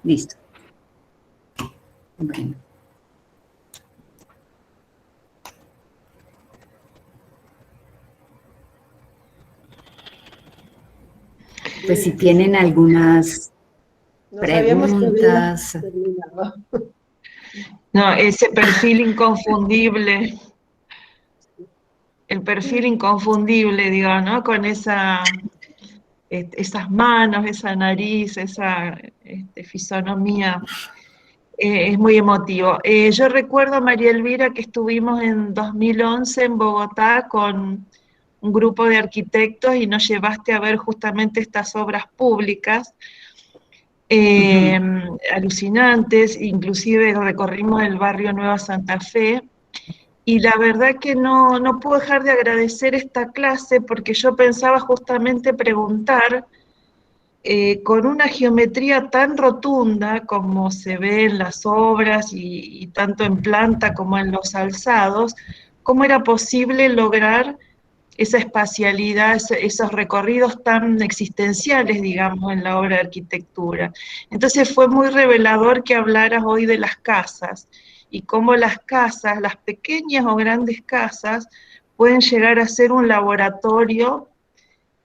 listo. Bueno. Pues si tienen algunas No sabíamos que había preguntas. terminado. No, ese perfil inconfundible, el perfil inconfundible, digo, ¿no? Con esas manos, esa nariz, esa fisonomía, es muy emotivo. Yo recuerdo, María Elvira, que estuvimos en 2011 en Bogotá con un grupo de arquitectos y nos llevaste a ver justamente estas obras públicas, alucinantes, inclusive recorrimos el barrio Nueva Santa Fe, y la verdad que no puedo dejar de agradecer esta clase porque yo pensaba justamente preguntar, con una geometría tan rotunda como se ve en las obras y tanto en planta como en los alzados, ¿cómo era posible lograr esa espacialidad, esos recorridos tan existenciales, digamos, en la obra de arquitectura? Entonces fue muy revelador que hablaras hoy de las casas y cómo las casas, las pequeñas o grandes casas, pueden llegar a ser un laboratorio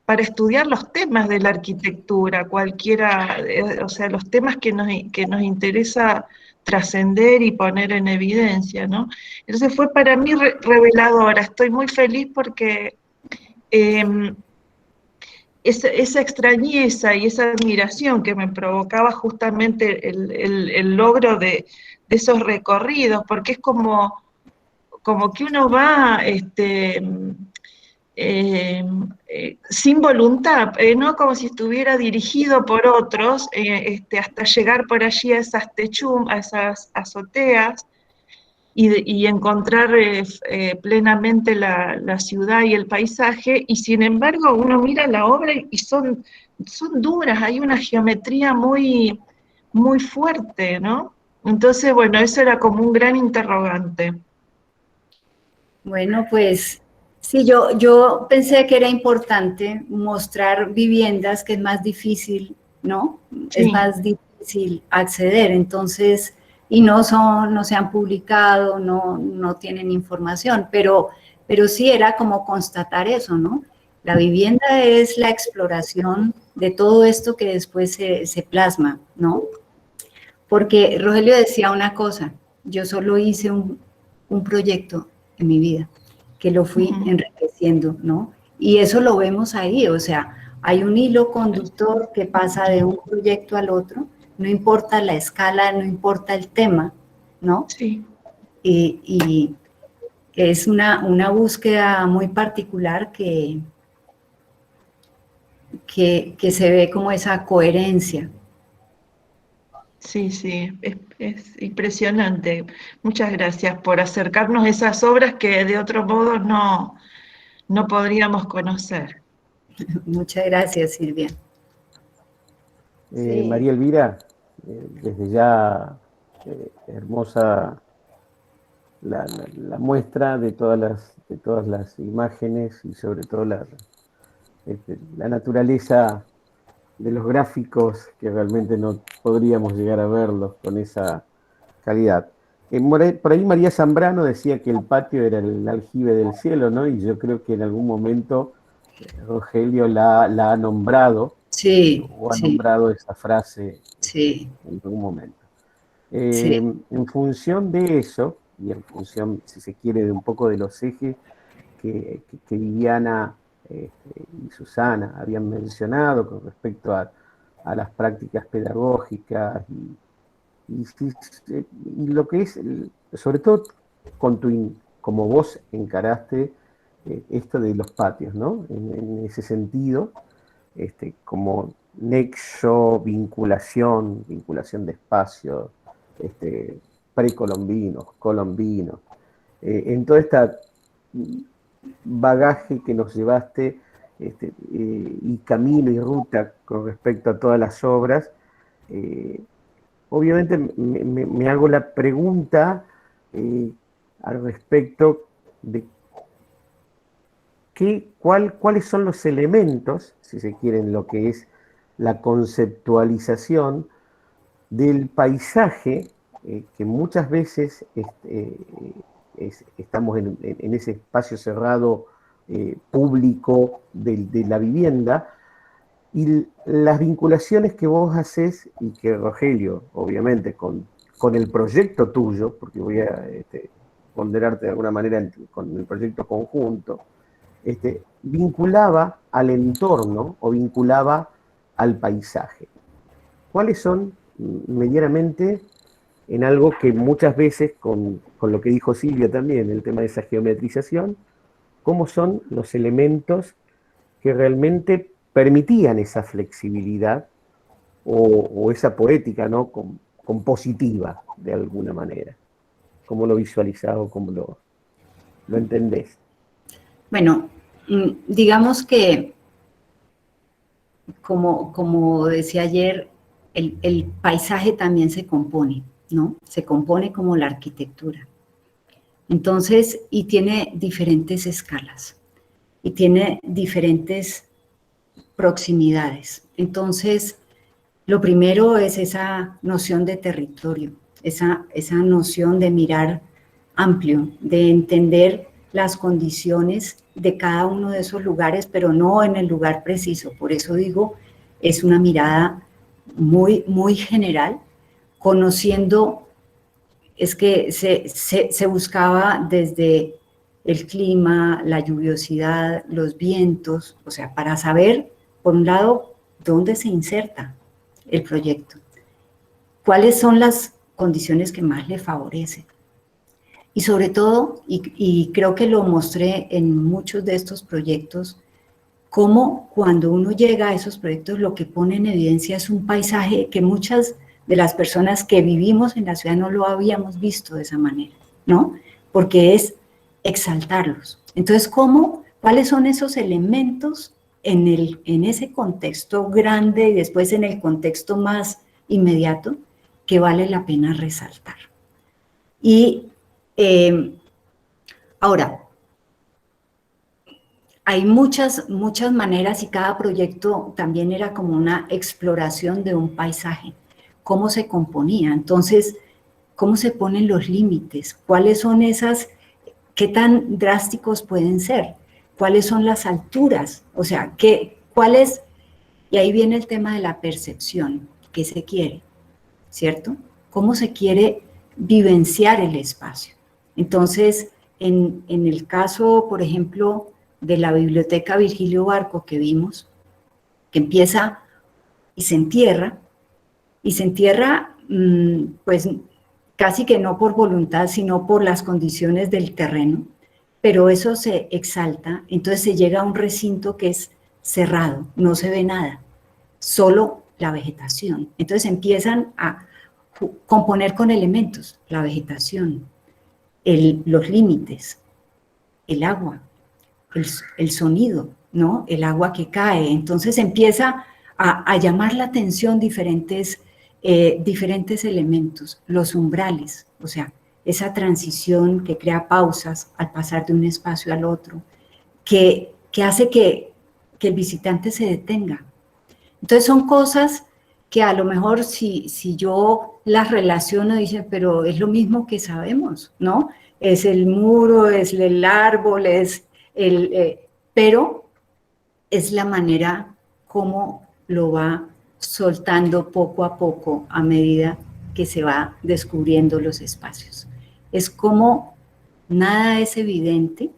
para estudiar los temas de la arquitectura, cualquiera, o sea, los temas que nos interesa trascender y poner en evidencia, ¿no? Entonces fue para mí reveladora, estoy muy feliz porque esa extrañeza y esa admiración que me provocaba justamente el logro de esos recorridos, porque es como que uno va sin voluntad, ¿no? Como si estuviera dirigido por otros, hasta llegar por allí a esas a esas azoteas, y encontrar plenamente la ciudad y el paisaje, y sin embargo uno mira la obra y son duras, hay una geometría muy fuerte, ¿no? Entonces, bueno, eso era como un gran interrogante. Bueno, pues sí, yo pensé que era importante mostrar viviendas que es más difícil, ¿no? Sí. Es más difícil acceder, entonces, y no se han publicado, no tienen información, pero sí era como constatar eso, ¿no? La vivienda es la exploración de todo esto que después se plasma, ¿no? Porque Rogelio decía una cosa, yo solo hice un proyecto en mi vida, que lo fui enriqueciendo, ¿no? Y eso lo vemos ahí, o sea, hay un hilo conductor que pasa de un proyecto al otro, no importa la escala, no importa el tema, ¿no? Sí. Y es una búsqueda muy particular que se ve como esa coherencia. Sí, sí, es impresionante. Muchas gracias por acercarnos a esas obras que de otro modo no podríamos conocer. Muchas gracias, Silvia. Sí. María Elvira, desde ya hermosa la muestra de todas las imágenes y sobre todo la naturaleza de los gráficos, que realmente no podríamos llegar a verlos con esa calidad. Por ahí María Zambrano decía que el patio era el aljibe del cielo, ¿no? Y yo creo que en algún momento Rogelio la ha nombrado, Sí, o ha sí, nombrado esa frase sí, en algún momento. sí. En función de eso, y en función, si se quiere, de un poco de los ejes que Viviana y Susana habían mencionado con respecto a las prácticas pedagógicas y lo que es, sobre todo como vos encaraste esto de los patios, ¿no? En ese sentido, como nexo, vinculación de espacios, precolombinos, colombinos, en todo este bagaje que nos llevaste, y camino y ruta con respecto a todas las obras. Obviamente me hago la pregunta al respecto de cuáles son los elementos, si se quiere, en lo que es la conceptualización del paisaje, que muchas veces estamos en ese espacio cerrado público de la vivienda, y las vinculaciones que vos haces, y que Rogelio, obviamente, con el proyecto tuyo, porque voy a ponderarte de alguna manera con el proyecto conjunto, vinculaba al entorno o vinculaba al paisaje. ¿Cuáles son, medianamente, en algo que muchas veces, con lo que dijo Silvia también, el tema de esa geometrización, cómo son los elementos que realmente permitían esa flexibilidad o esa poética, ¿no?, compositiva, de alguna manera? ¿Cómo lo visualizás o cómo lo entendés? Bueno, digamos que, como decía ayer, el paisaje también se compone, ¿no? Se compone como la arquitectura. Entonces, y tiene diferentes escalas, y tiene diferentes proximidades. Entonces, lo primero es esa noción de territorio, esa noción de mirar amplio, de entender las condiciones de cada uno de esos lugares, pero no en el lugar preciso. Por eso digo, es una mirada muy, muy general, conociendo, es que se buscaba desde el clima, la lluviosidad, los vientos, o sea, para saber, por un lado, dónde se inserta el proyecto, cuáles son las condiciones que más le favorecen. Y sobre todo, y creo que lo mostré en muchos de estos proyectos, cómo cuando uno llega a esos proyectos lo que pone en evidencia es un paisaje que muchas de las personas que vivimos en la ciudad no lo habíamos visto de esa manera, ¿no? Porque es exaltarlos. Entonces, ¿cuáles son esos elementos en ese contexto grande y después en el contexto más inmediato que vale la pena resaltar? Y ahora, hay muchas maneras y cada proyecto también era como una exploración de un paisaje, cómo se componía, entonces, cómo se ponen los límites, cuáles son esas, qué tan drásticos pueden ser, cuáles son las alturas, o sea, cuáles, y ahí viene el tema de la percepción, qué se quiere, ¿cierto? ¿Cómo se quiere vivenciar el espacio? Entonces, en el caso, por ejemplo, de la biblioteca Virgilio Barco que vimos, que empieza y se entierra, pues casi que no por voluntad, sino por las condiciones del terreno, pero eso se exalta, entonces se llega a un recinto que es cerrado, no se ve nada, solo la vegetación. Entonces empiezan a componer con elementos, la vegetación, los límites, el agua, el sonido, ¿no? El agua que cae. Entonces empieza a llamar la atención diferentes elementos, los umbrales, o sea, esa transición que crea pausas al pasar de un espacio al otro, que hace que el visitante se detenga. Entonces son cosas que a lo mejor si yo las relaciono, dicen, pero es lo mismo que sabemos, ¿no? Es el muro, es el árbol, pero es la manera como lo va soltando poco a poco a medida que se va descubriendo los espacios. Es como nada es evidente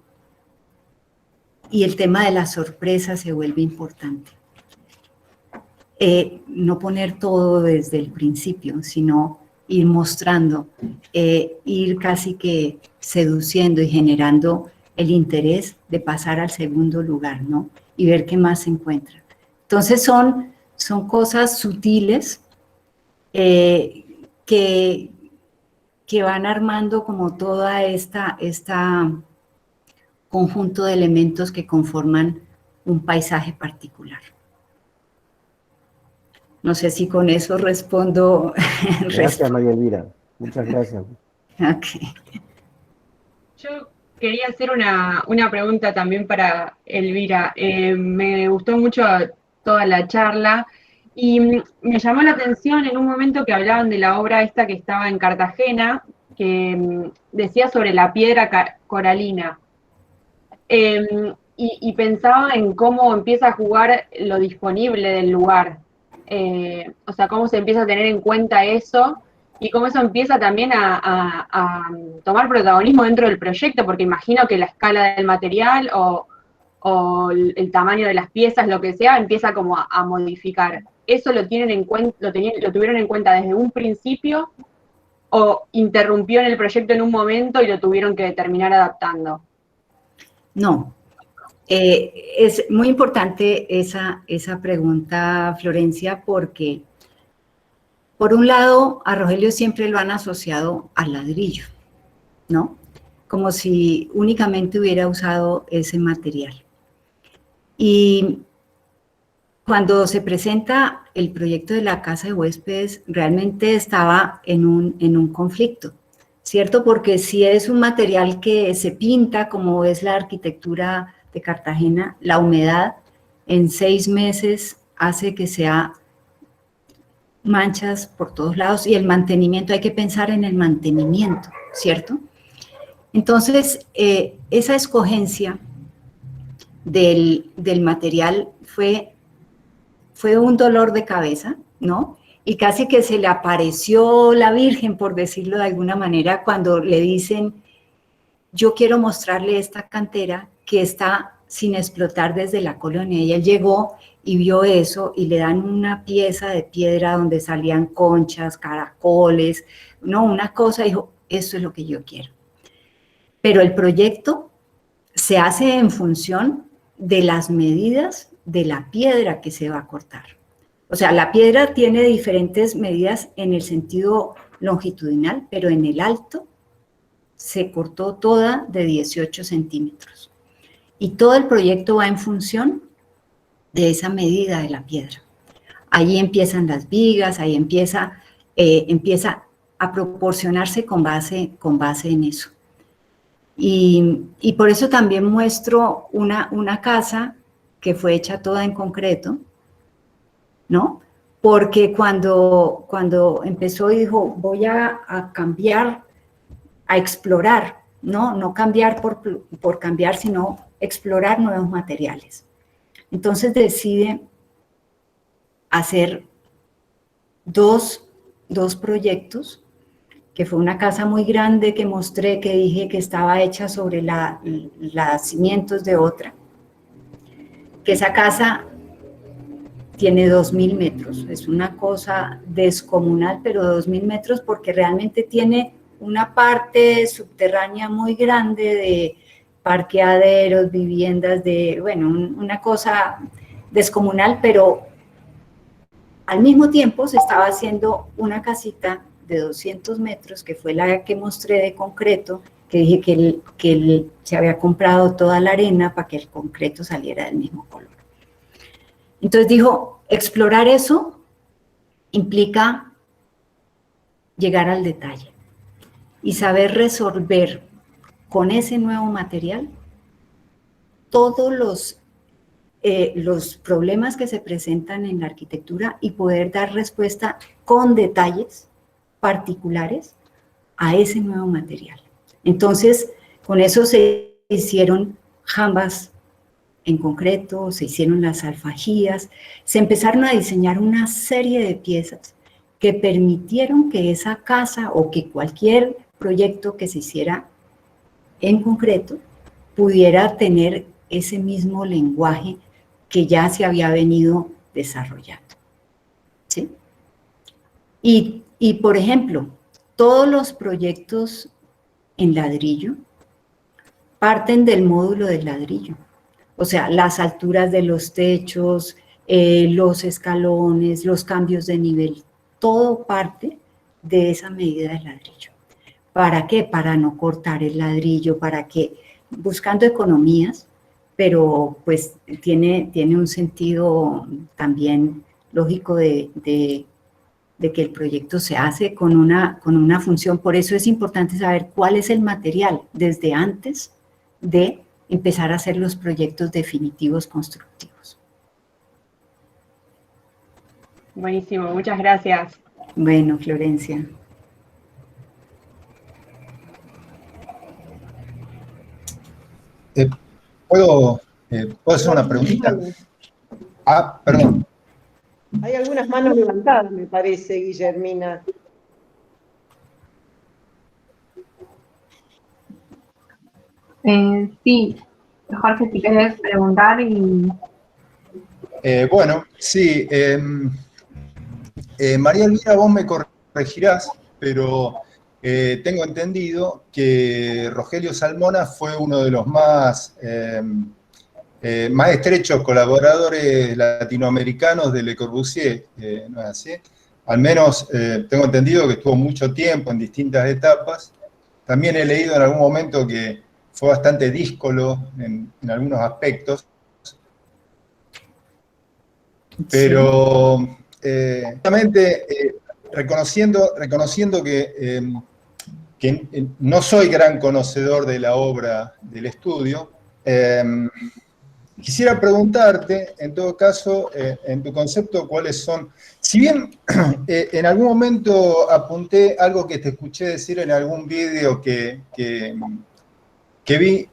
y el tema de la sorpresa se vuelve importante. No poner todo desde el principio, sino ir mostrando, ir casi que seduciendo y generando el interés de pasar al segundo lugar, ¿no? Y ver qué más se encuentra. Entonces son cosas sutiles que van armando como toda esta conjunto de elementos que conforman un paisaje particular. No sé si con eso respondo. Gracias, María Elvira. Muchas gracias. Okay. Yo quería hacer una pregunta también para Elvira. Me gustó mucho toda la charla y me llamó la atención en un momento que hablaban de la obra esta que estaba en Cartagena, que decía sobre la piedra coralina. Y pensaba en cómo empieza a jugar lo disponible del lugar. O sea, cómo se empieza a tener en cuenta eso y cómo eso empieza también a tomar protagonismo dentro del proyecto, porque imagino que la escala del material o el tamaño de las piezas, lo que sea, empieza como a modificar. ¿Eso lo tienen en cuenta, lo tuvieron en cuenta desde un principio o interrumpió en el proyecto en un momento y lo tuvieron que terminar adaptando? No. Es muy importante esa pregunta, Florencia, porque por un lado a Rogelio siempre lo han asociado al ladrillo, ¿no? Como si únicamente hubiera usado ese material. Y cuando se presenta el proyecto de la casa de huéspedes, realmente estaba en un conflicto, ¿cierto? Porque si es un material que se pinta, como es la arquitectura de Cartagena, la humedad en 6 meses hace que sea manchas por todos lados y el mantenimiento, hay que pensar en el mantenimiento, ¿cierto? Entonces, esa escogencia del material fue un dolor de cabeza, ¿no? Y casi que se le apareció la Virgen, por decirlo de alguna manera, cuando le dicen, yo quiero mostrarle esta cantera que está sin explotar desde la colonia. Y él llegó y vio eso y le dan una pieza de piedra donde salían conchas, caracoles, no, una cosa, dijo, eso es lo que yo quiero. Pero el proyecto se hace en función de las medidas de la piedra que se va a cortar. O sea, la piedra tiene diferentes medidas en el sentido longitudinal, pero en el alto se cortó toda de 18 centímetros. Y todo el proyecto va en función de esa medida de la piedra. Ahí empiezan las vigas, ahí empieza a proporcionarse con base en eso. Y por eso también muestro una casa que fue hecha toda en concreto, ¿no? Porque cuando empezó y dijo, voy a cambiar, a explorar, no cambiar por cambiar, sino explorar nuevos materiales. Entonces decide hacer dos proyectos, que fue una casa muy grande que mostré, que dije que estaba hecha sobre los cimientos de otra, que esa casa tiene 2.000 metros, es una cosa descomunal, pero 2.000 metros porque realmente tiene una parte subterránea muy grande de parqueaderos, viviendas, bueno, una cosa descomunal, pero al mismo tiempo se estaba haciendo una casita de 200 metros, que fue la que mostré de concreto, que dije que él se había comprado toda la arena para que el concreto saliera del mismo color. Entonces dijo, explorar eso implica llegar al detalle y saber resolver con ese nuevo material todos los problemas que se presentan en la arquitectura y poder dar respuesta con detalles particulares a ese nuevo material. Entonces, con eso se hicieron jambas en concreto, se hicieron las alfajías, se empezaron a diseñar una serie de piezas que permitieron que esa casa o que cualquier proyecto que se hiciera en concreto pudiera tener ese mismo lenguaje que ya se había venido desarrollando, ¿sí? Y por ejemplo, todos los proyectos en ladrillo parten del módulo del ladrillo. O sea, las alturas de los techos, los escalones, los cambios de nivel, todo parte de esa medida de ladrillo. ¿Para qué? Para no cortar el ladrillo, para que, buscando economías, pero pues tiene un sentido también lógico de que el proyecto se hace con una función. Por eso es importante saber cuál es el material desde antes de empezar a hacer los proyectos definitivos constructivos. Buenísimo, muchas gracias. Bueno, Florencia. ¿Puedo hacer una preguntita? Ah, perdón. Hay algunas manos levantadas, me parece, Guillermina. Sí, Jorge, si querés preguntar y... Bueno, sí. María Elvira, vos me corregirás, pero tengo entendido que Rogelio Salmona fue uno de los más estrechos colaboradores latinoamericanos de Le Corbusier, ¿no es así? Al menos tengo entendido que estuvo mucho tiempo en distintas etapas. También he leído en algún momento que fue bastante díscolo en algunos aspectos. Pero justamente reconociendo que no soy gran conocedor de la obra del estudio, quisiera preguntarte, en todo caso, en tu concepto, cuáles son... Si bien en algún momento apunté algo que te escuché decir en algún vídeo que vi,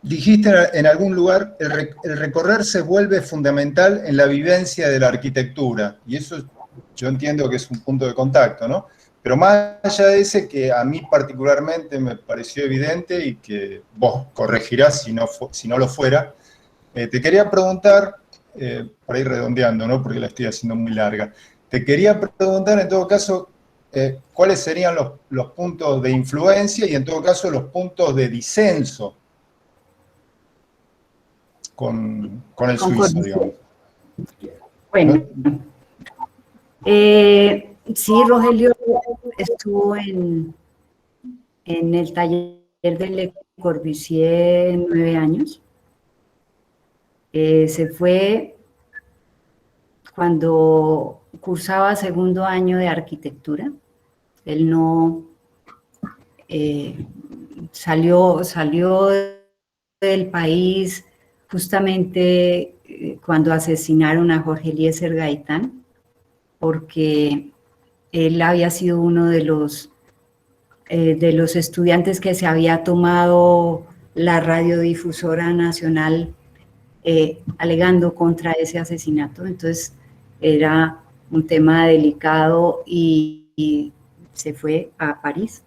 dijiste en algún lugar, el recorrer se vuelve fundamental en la vivencia de la arquitectura, y eso yo entiendo que es un punto de contacto, ¿no? Pero más allá de ese, que a mí particularmente me pareció evidente y que vos corregirás si no lo fuera, te quería preguntar, por ahí redondeando, ¿no? Porque la estoy haciendo muy larga, te quería preguntar en todo caso cuáles serían los puntos de influencia y en todo caso los puntos de disenso con el suizo, digamos. Bueno, sí, Rogelio estuvo en el taller de Le Corbusier 9 años. Se fue cuando cursaba segundo año de arquitectura. Él no salió del país justamente cuando asesinaron a Jorge Eliezer Gaitán, porque él había sido uno de los estudiantes que se había tomado la radiodifusora nacional alegando contra ese asesinato. Entonces era un tema delicado y se fue a París.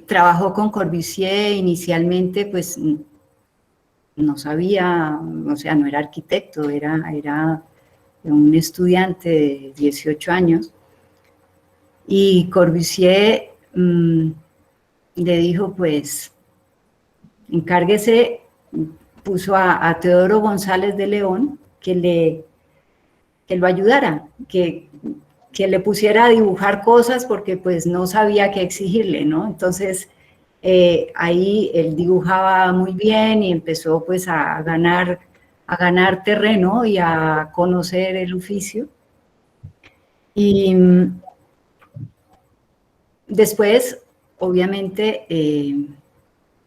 Trabajó con Corbusier inicialmente, pues no sabía, o sea, no era arquitecto, era un estudiante de 18 años. Y Corbusier le dijo, pues, encárguese, puso a Teodoro González de León que lo ayudara, que le pusiera a dibujar cosas porque pues no sabía qué exigirle, ¿no? Entonces, ahí él dibujaba muy bien y empezó pues a ganar terreno y a conocer el oficio. Y después, obviamente,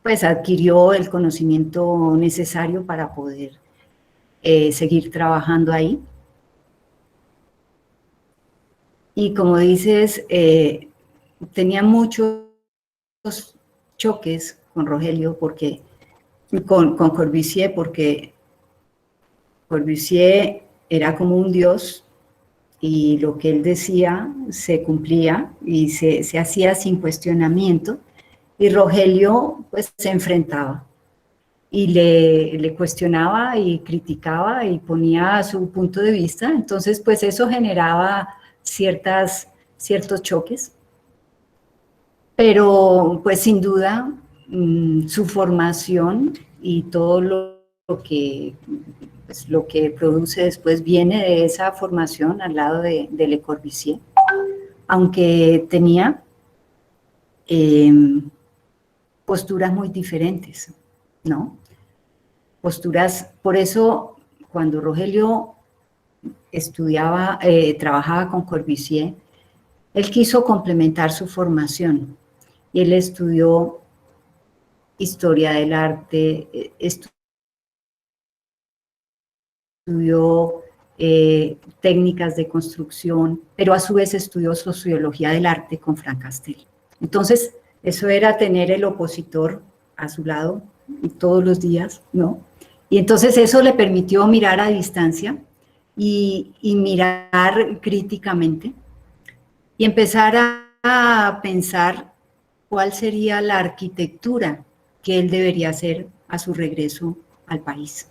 pues adquirió el conocimiento necesario para poder seguir trabajando ahí. Y como dices, tenía muchos choques con Rogelio, con Corbusier, porque Corbusier era como un dios y lo que él decía se cumplía y se hacía sin cuestionamiento, y Rogelio pues se enfrentaba y le cuestionaba y criticaba y ponía su punto de vista. Entonces pues eso generaba ciertos choques, pero pues sin duda su formación y todo lo que produce después viene de esa formación al lado de Le Corbusier, aunque tenía posturas muy diferentes, ¿no? Posturas, por eso cuando Rogelio trabajaba con Corbusier, él quiso complementar su formación y él estudió historia del arte, estudió técnicas de construcción, pero a su vez estudió sociología del arte con Frank Castelli. Entonces, eso era tener el opositor a su lado todos los días, ¿no? Y entonces eso le permitió mirar a distancia y mirar críticamente y empezar a pensar cuál sería la arquitectura que él debería hacer a su regreso al país,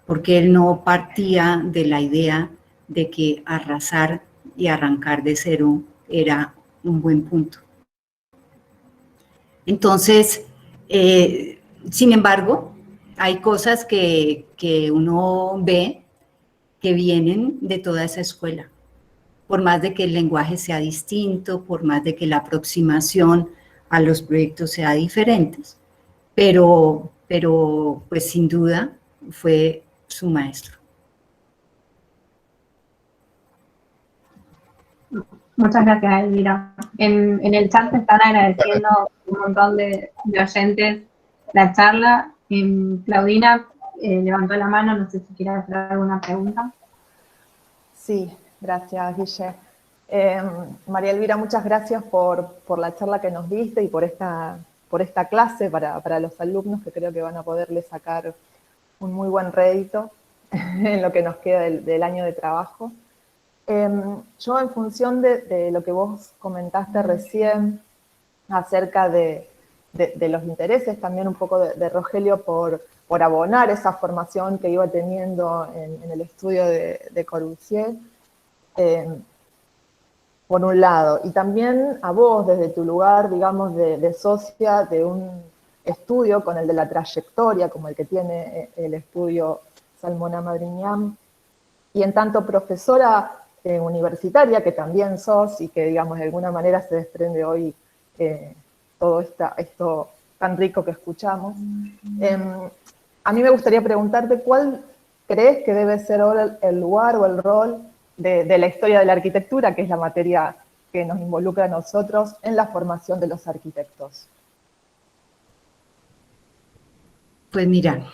porque él no partía de la idea de que arrasar y arrancar de cero era un buen punto. Entonces, sin embargo, hay cosas que uno ve que vienen de toda esa escuela, por más de que el lenguaje sea distinto, por más de que la aproximación a los proyectos sea diferente, pero pues sin duda fue su maestro. Muchas gracias, Elvira. En el chat te están agradeciendo un montón de oyentes la charla. Claudina levantó la mano, no sé si quiere hacer alguna pregunta. Sí, gracias, Guille. María Elvira, muchas gracias por la charla que nos diste y por esta clase para los alumnos, que creo que van a poderle sacar un muy buen rédito en lo que nos queda del año de trabajo. Yo, en función de lo que vos comentaste recién acerca de los intereses, también un poco de Rogelio por abonar esa formación que iba teniendo en el estudio de Corbusier, por un lado, y también a vos desde tu lugar, digamos, de socia de un estudio con el de la trayectoria, como el que tiene el estudio Salmona Madriñán, y en tanto profesora universitaria, que también sos, y que, digamos, de alguna manera se desprende hoy todo esto tan rico que escuchamos. A mí me gustaría preguntarte, ¿cuál crees que debe ser ahora el lugar o el rol de la historia de la arquitectura, que es la materia que nos involucra a nosotros, en la formación de los arquitectos? Pues mira,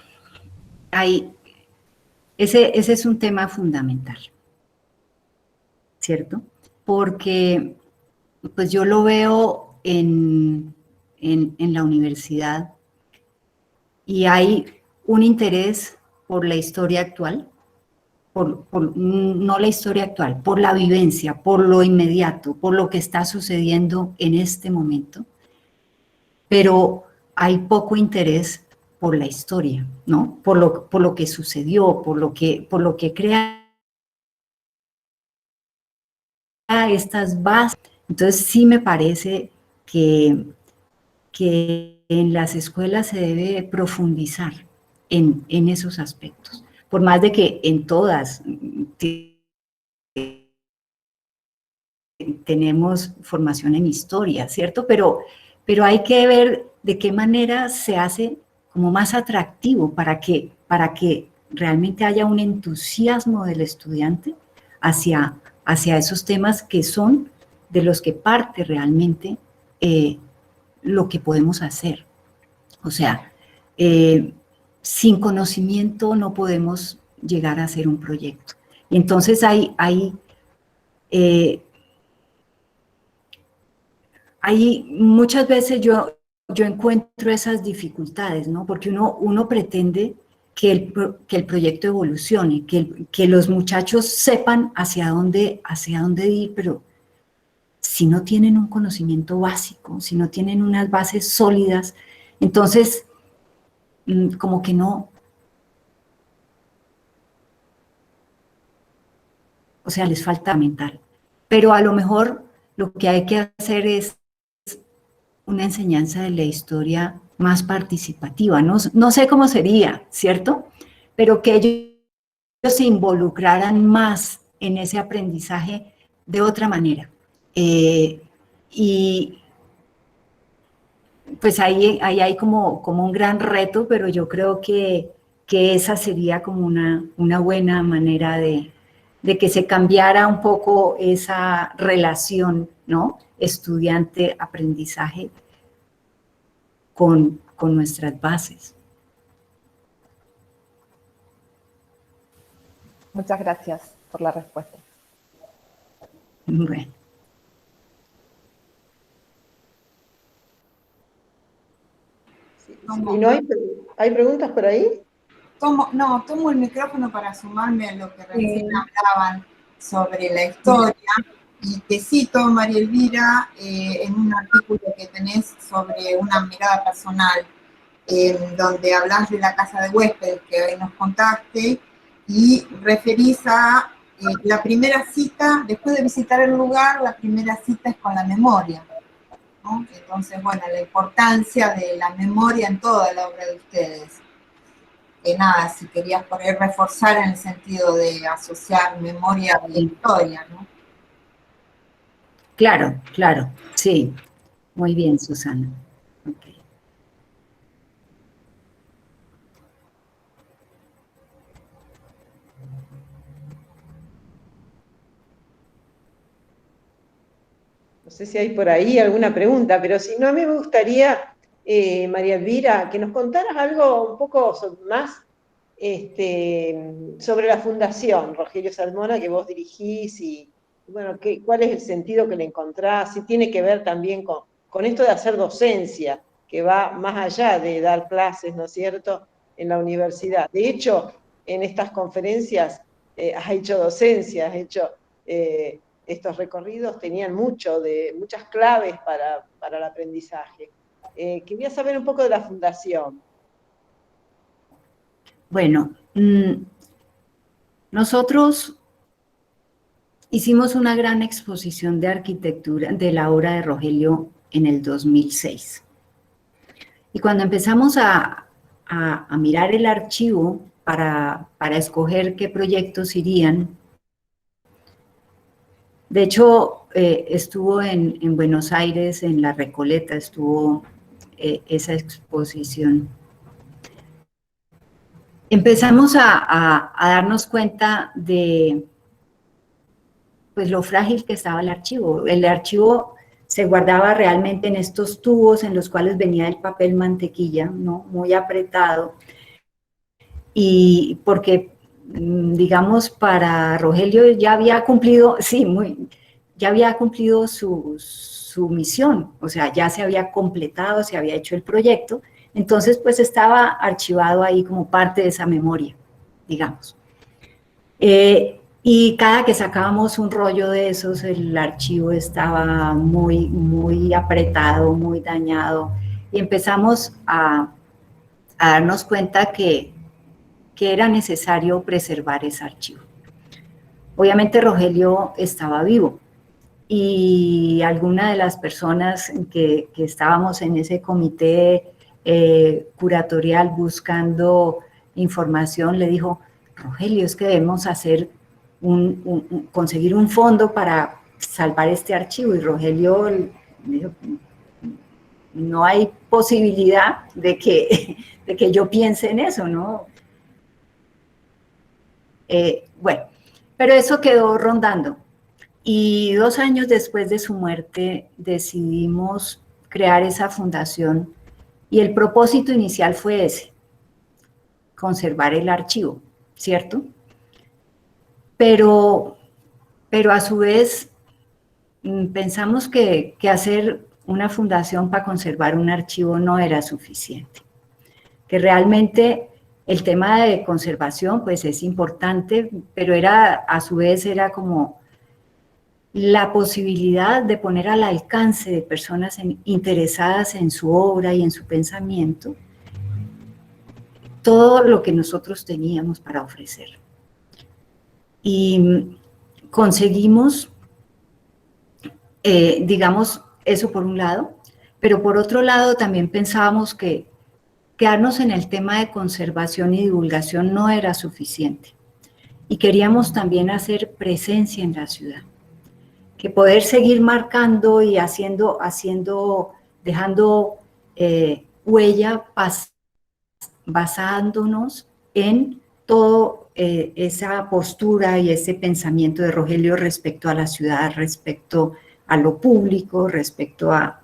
ese es un tema fundamental, ¿cierto? Porque pues yo lo veo en la universidad y hay un interés por la historia actual, no la historia actual, por la vivencia, por lo inmediato, por lo que está sucediendo en este momento, pero hay poco interés por la historia, ¿no? Por lo que sucedió, por lo que crea estas bases. Entonces sí me parece que en las escuelas se debe profundizar en esos aspectos, por más de que en todas tenemos formación en historia, ¿cierto? Pero hay que ver de qué manera se hace como más atractivo para que realmente haya un entusiasmo del estudiante hacia esos temas que son de los que parte realmente lo que podemos hacer. O sea, sin conocimiento no podemos llegar a hacer un proyecto. Y entonces muchas veces yo encuentro esas dificultades, ¿no? Porque uno pretende que el proyecto evolucione, que los muchachos sepan hacia dónde ir, pero si no tienen un conocimiento básico, si no tienen unas bases sólidas, entonces como que no, o sea, les falta mental. Pero a lo mejor lo que hay que hacer es una enseñanza de la historia más participativa. No sé cómo sería, ¿cierto? Pero que ellos se involucraran más en ese aprendizaje de otra manera. Y pues ahí hay como un gran reto, pero yo creo que esa sería como una buena manera de que se cambiara un poco esa relación, ¿no? Estudiante-aprendizaje con con nuestras bases. Muchas gracias por la respuesta. Bueno. ¿Y no hay preguntas por ahí? Tomo el micrófono para sumarme a lo que recién hablaban sobre la historia, y te cito, María Elvira, en un artículo que tenés sobre una mirada personal, donde hablas de la casa de huéspedes que hoy nos contaste, y referís a la primera cita, después de visitar el lugar, la primera cita es con la memoria, ¿no? Entonces, bueno, la importancia de la memoria en toda la obra de ustedes. Que nada, si querías poder reforzar en el sentido de asociar memoria y historia, ¿no? Claro, claro, sí. Muy bien, Susana. Okay. No sé si hay por ahí alguna pregunta, pero si no, a mí me gustaría, María Elvira, que nos contaras algo un poco más sobre la Fundación Rogelio Salmona que vos dirigís y bueno, cuál es el sentido que le encontrás, si tiene que ver también con esto de hacer docencia, que va más allá de dar clases, ¿no es cierto?, en la universidad. De hecho, en estas conferencias has hecho docencia, has hecho estos recorridos, tenían muchas claves para el aprendizaje. Quería saber un poco de la Fundación. Bueno, nosotros hicimos una gran exposición de arquitectura de la obra de Rogelio en el 2006. Y cuando empezamos a mirar el archivo para escoger qué proyectos irían, de hecho, estuvo en Buenos Aires, en La Recoleta, estuvo esa exposición. Empezamos a darnos cuenta de pues, lo frágil que estaba el archivo. El archivo se guardaba realmente en estos tubos en los cuales venía el papel mantequilla, ¿no?, muy apretado. Y porque, digamos, para Rogelio ya había cumplido, sí, ya había cumplido su misión, o sea, ya se había completado, se había hecho el proyecto, entonces pues estaba archivado ahí como parte de esa memoria, digamos. Y cada que sacábamos un rollo de esos, el archivo estaba muy apretado, muy dañado, y empezamos a darnos cuenta que era necesario preservar ese archivo. Obviamente Rogelio estaba vivo, y alguna de las personas que estábamos en ese comité curatorial buscando información le dijo: Rogelio, es que debemos hacer conseguir un fondo para salvar este archivo. Y Rogelio dijo: no hay posibilidad de que yo piense en eso, ¿no? Bueno, pero eso quedó rondando. Y 2 años después de su muerte decidimos crear esa fundación, y el propósito inicial fue ese: conservar el archivo, ¿cierto? Pero a su vez pensamos que hacer una fundación para conservar un archivo no era suficiente, que realmente el tema de conservación pues es importante, pero a su vez era como la posibilidad de poner al alcance de personas interesadas en su obra y en su pensamiento todo lo que nosotros teníamos para ofrecer. Y conseguimos, digamos, eso por un lado, pero por otro lado también pensábamos que quedarnos en el tema de conservación y divulgación no era suficiente, y queríamos también hacer presencia en la ciudad, que poder seguir marcando y dejando huella, basándonos en toda esa postura y ese pensamiento de Rogelio respecto a la ciudad, respecto a lo público, respecto a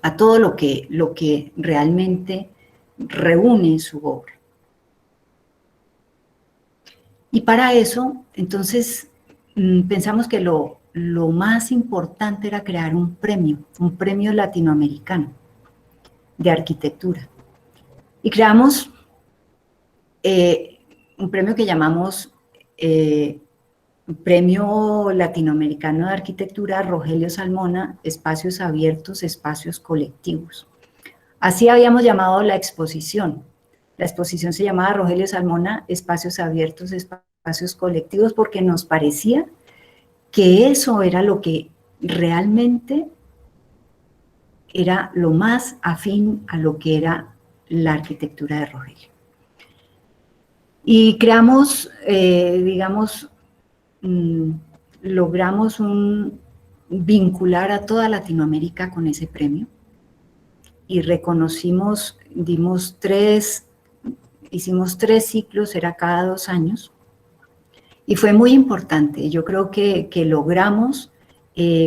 a todo lo que realmente reúne su obra. Y para eso, entonces, pensamos que lo más importante era crear un premio latinoamericano de arquitectura. Y creamos un premio que llamamos Premio Latinoamericano de Arquitectura Rogelio Salmona, Espacios Abiertos, Espacios Colectivos. Así habíamos llamado la exposición. La exposición se llamaba Rogelio Salmona, Espacios Abiertos, Espacios Colectivos, porque nos parecía que eso era lo que realmente era lo más afín a lo que era la arquitectura de Rogelio. Y creamos, digamos, logramos vincular a toda Latinoamérica con ese premio y reconocimos, hicimos 3 ciclos, era cada 2 años, y fue muy importante. Yo creo que logramos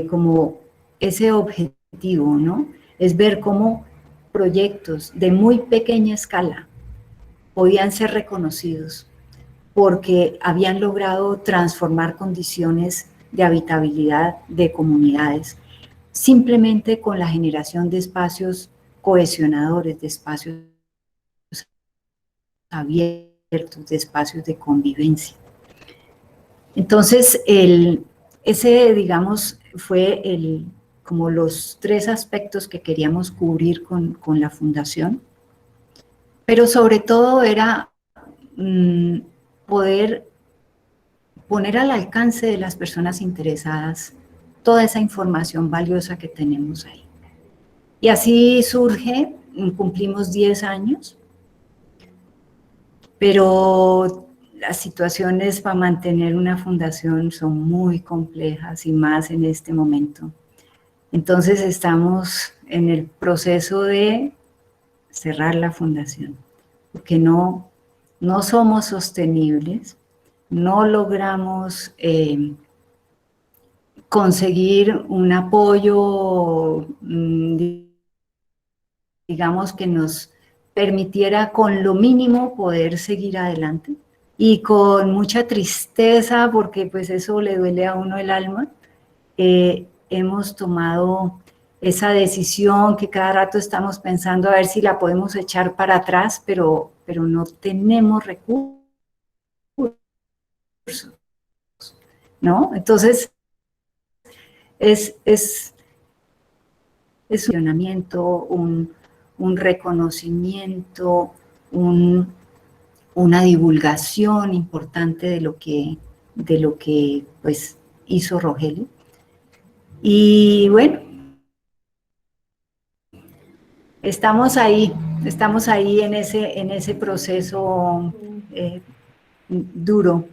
como ese objetivo, ¿no? Es ver cómo proyectos de muy pequeña escala podían ser reconocidos porque habían logrado transformar condiciones de habitabilidad de comunidades simplemente con la generación de espacios cohesionadores, de espacios abiertos, de espacios de convivencia. Entonces, ese, digamos, fue como los 3 aspectos que queríamos cubrir con la fundación, pero sobre todo era poder poner al alcance de las personas interesadas toda esa información valiosa que tenemos ahí. Y así surge, cumplimos 10 años, pero las situaciones para mantener una fundación son muy complejas y más en este momento. Entonces estamos en el proceso de cerrar la fundación, porque no somos sostenibles, no logramos conseguir un apoyo, digamos, que nos permitiera con lo mínimo poder seguir adelante. Y con mucha tristeza, porque pues eso le duele a uno el alma, hemos tomado esa decisión que cada rato estamos pensando a ver si la podemos echar para atrás, pero no tenemos recursos, ¿no? Entonces, es un funcionamiento, un reconocimiento, una divulgación importante de lo que pues hizo Rogelio. Y bueno, estamos ahí en ese proceso duro.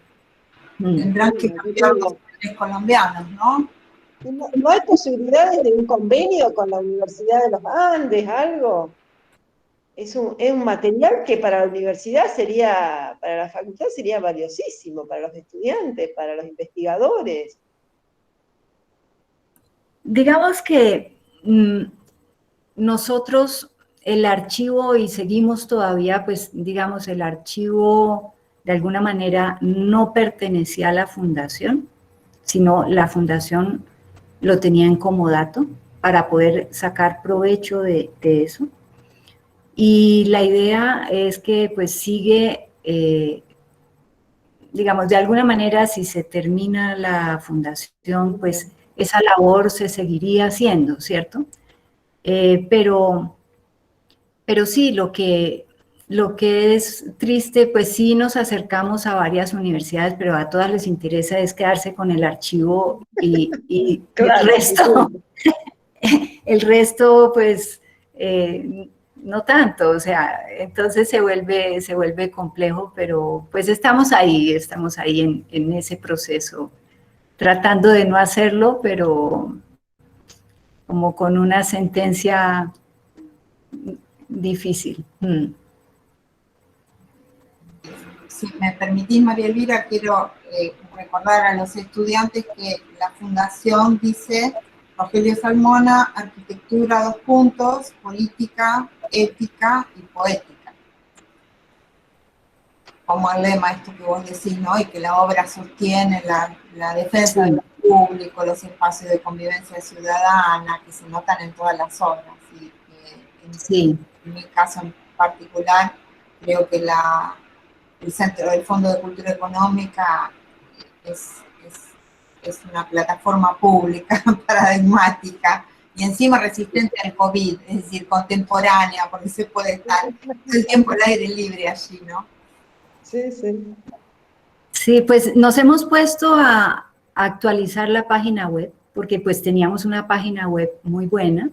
Tendrán que cambiar los planes colombianos, ¿no? ¿No hay posibilidades de un convenio con la Universidad de los Andes, algo? Es un material que para la universidad para la facultad sería valiosísimo, para los estudiantes, para los investigadores. Digamos que nosotros el archivo, y seguimos todavía, pues digamos, el archivo de alguna manera no pertenecía a la fundación, sino la fundación lo tenía en comodato para poder sacar provecho de eso. Y la idea es que pues sigue, digamos, de alguna manera si se termina la fundación, pues esa labor se seguiría haciendo, ¿cierto? Pero sí, lo que es triste, pues sí nos acercamos a varias universidades, pero a todas les interesa es quedarse con el archivo y claro, el resto pues no tanto, o sea, entonces se vuelve complejo, pero pues estamos ahí en ese proceso, tratando de no hacerlo, pero como con una sentencia difícil. Si me permitís, María Elvira, quiero recordar a los estudiantes que la fundación dice Rogelio Salmona, arquitectura, política, ética y poética. Como el lema, esto que vos decís, ¿no? Y que la obra sostiene la defensa de lo público, los espacios de convivencia ciudadana, que se notan en todas las obras. Y en mi caso en particular, creo que el Centro del Fondo de Cultura Económica es una plataforma pública paradigmática y encima resistente al COVID, es decir, contemporánea, porque se puede estar todo el tiempo al aire libre allí, ¿no? Sí, sí. Sí, pues nos hemos puesto a actualizar la página web, porque pues teníamos una página web muy buena,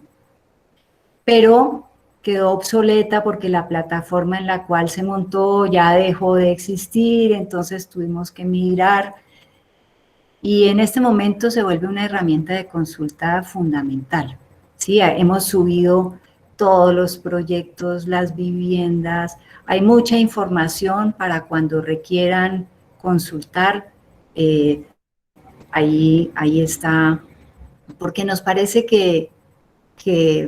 pero quedó obsoleta porque la plataforma en la cual se montó ya dejó de existir, entonces tuvimos que migrar. Y en este momento se vuelve una herramienta de consulta fundamental. Sí, hemos subido todos los proyectos, las viviendas, hay mucha información para cuando requieran consultar, ahí está, porque nos parece que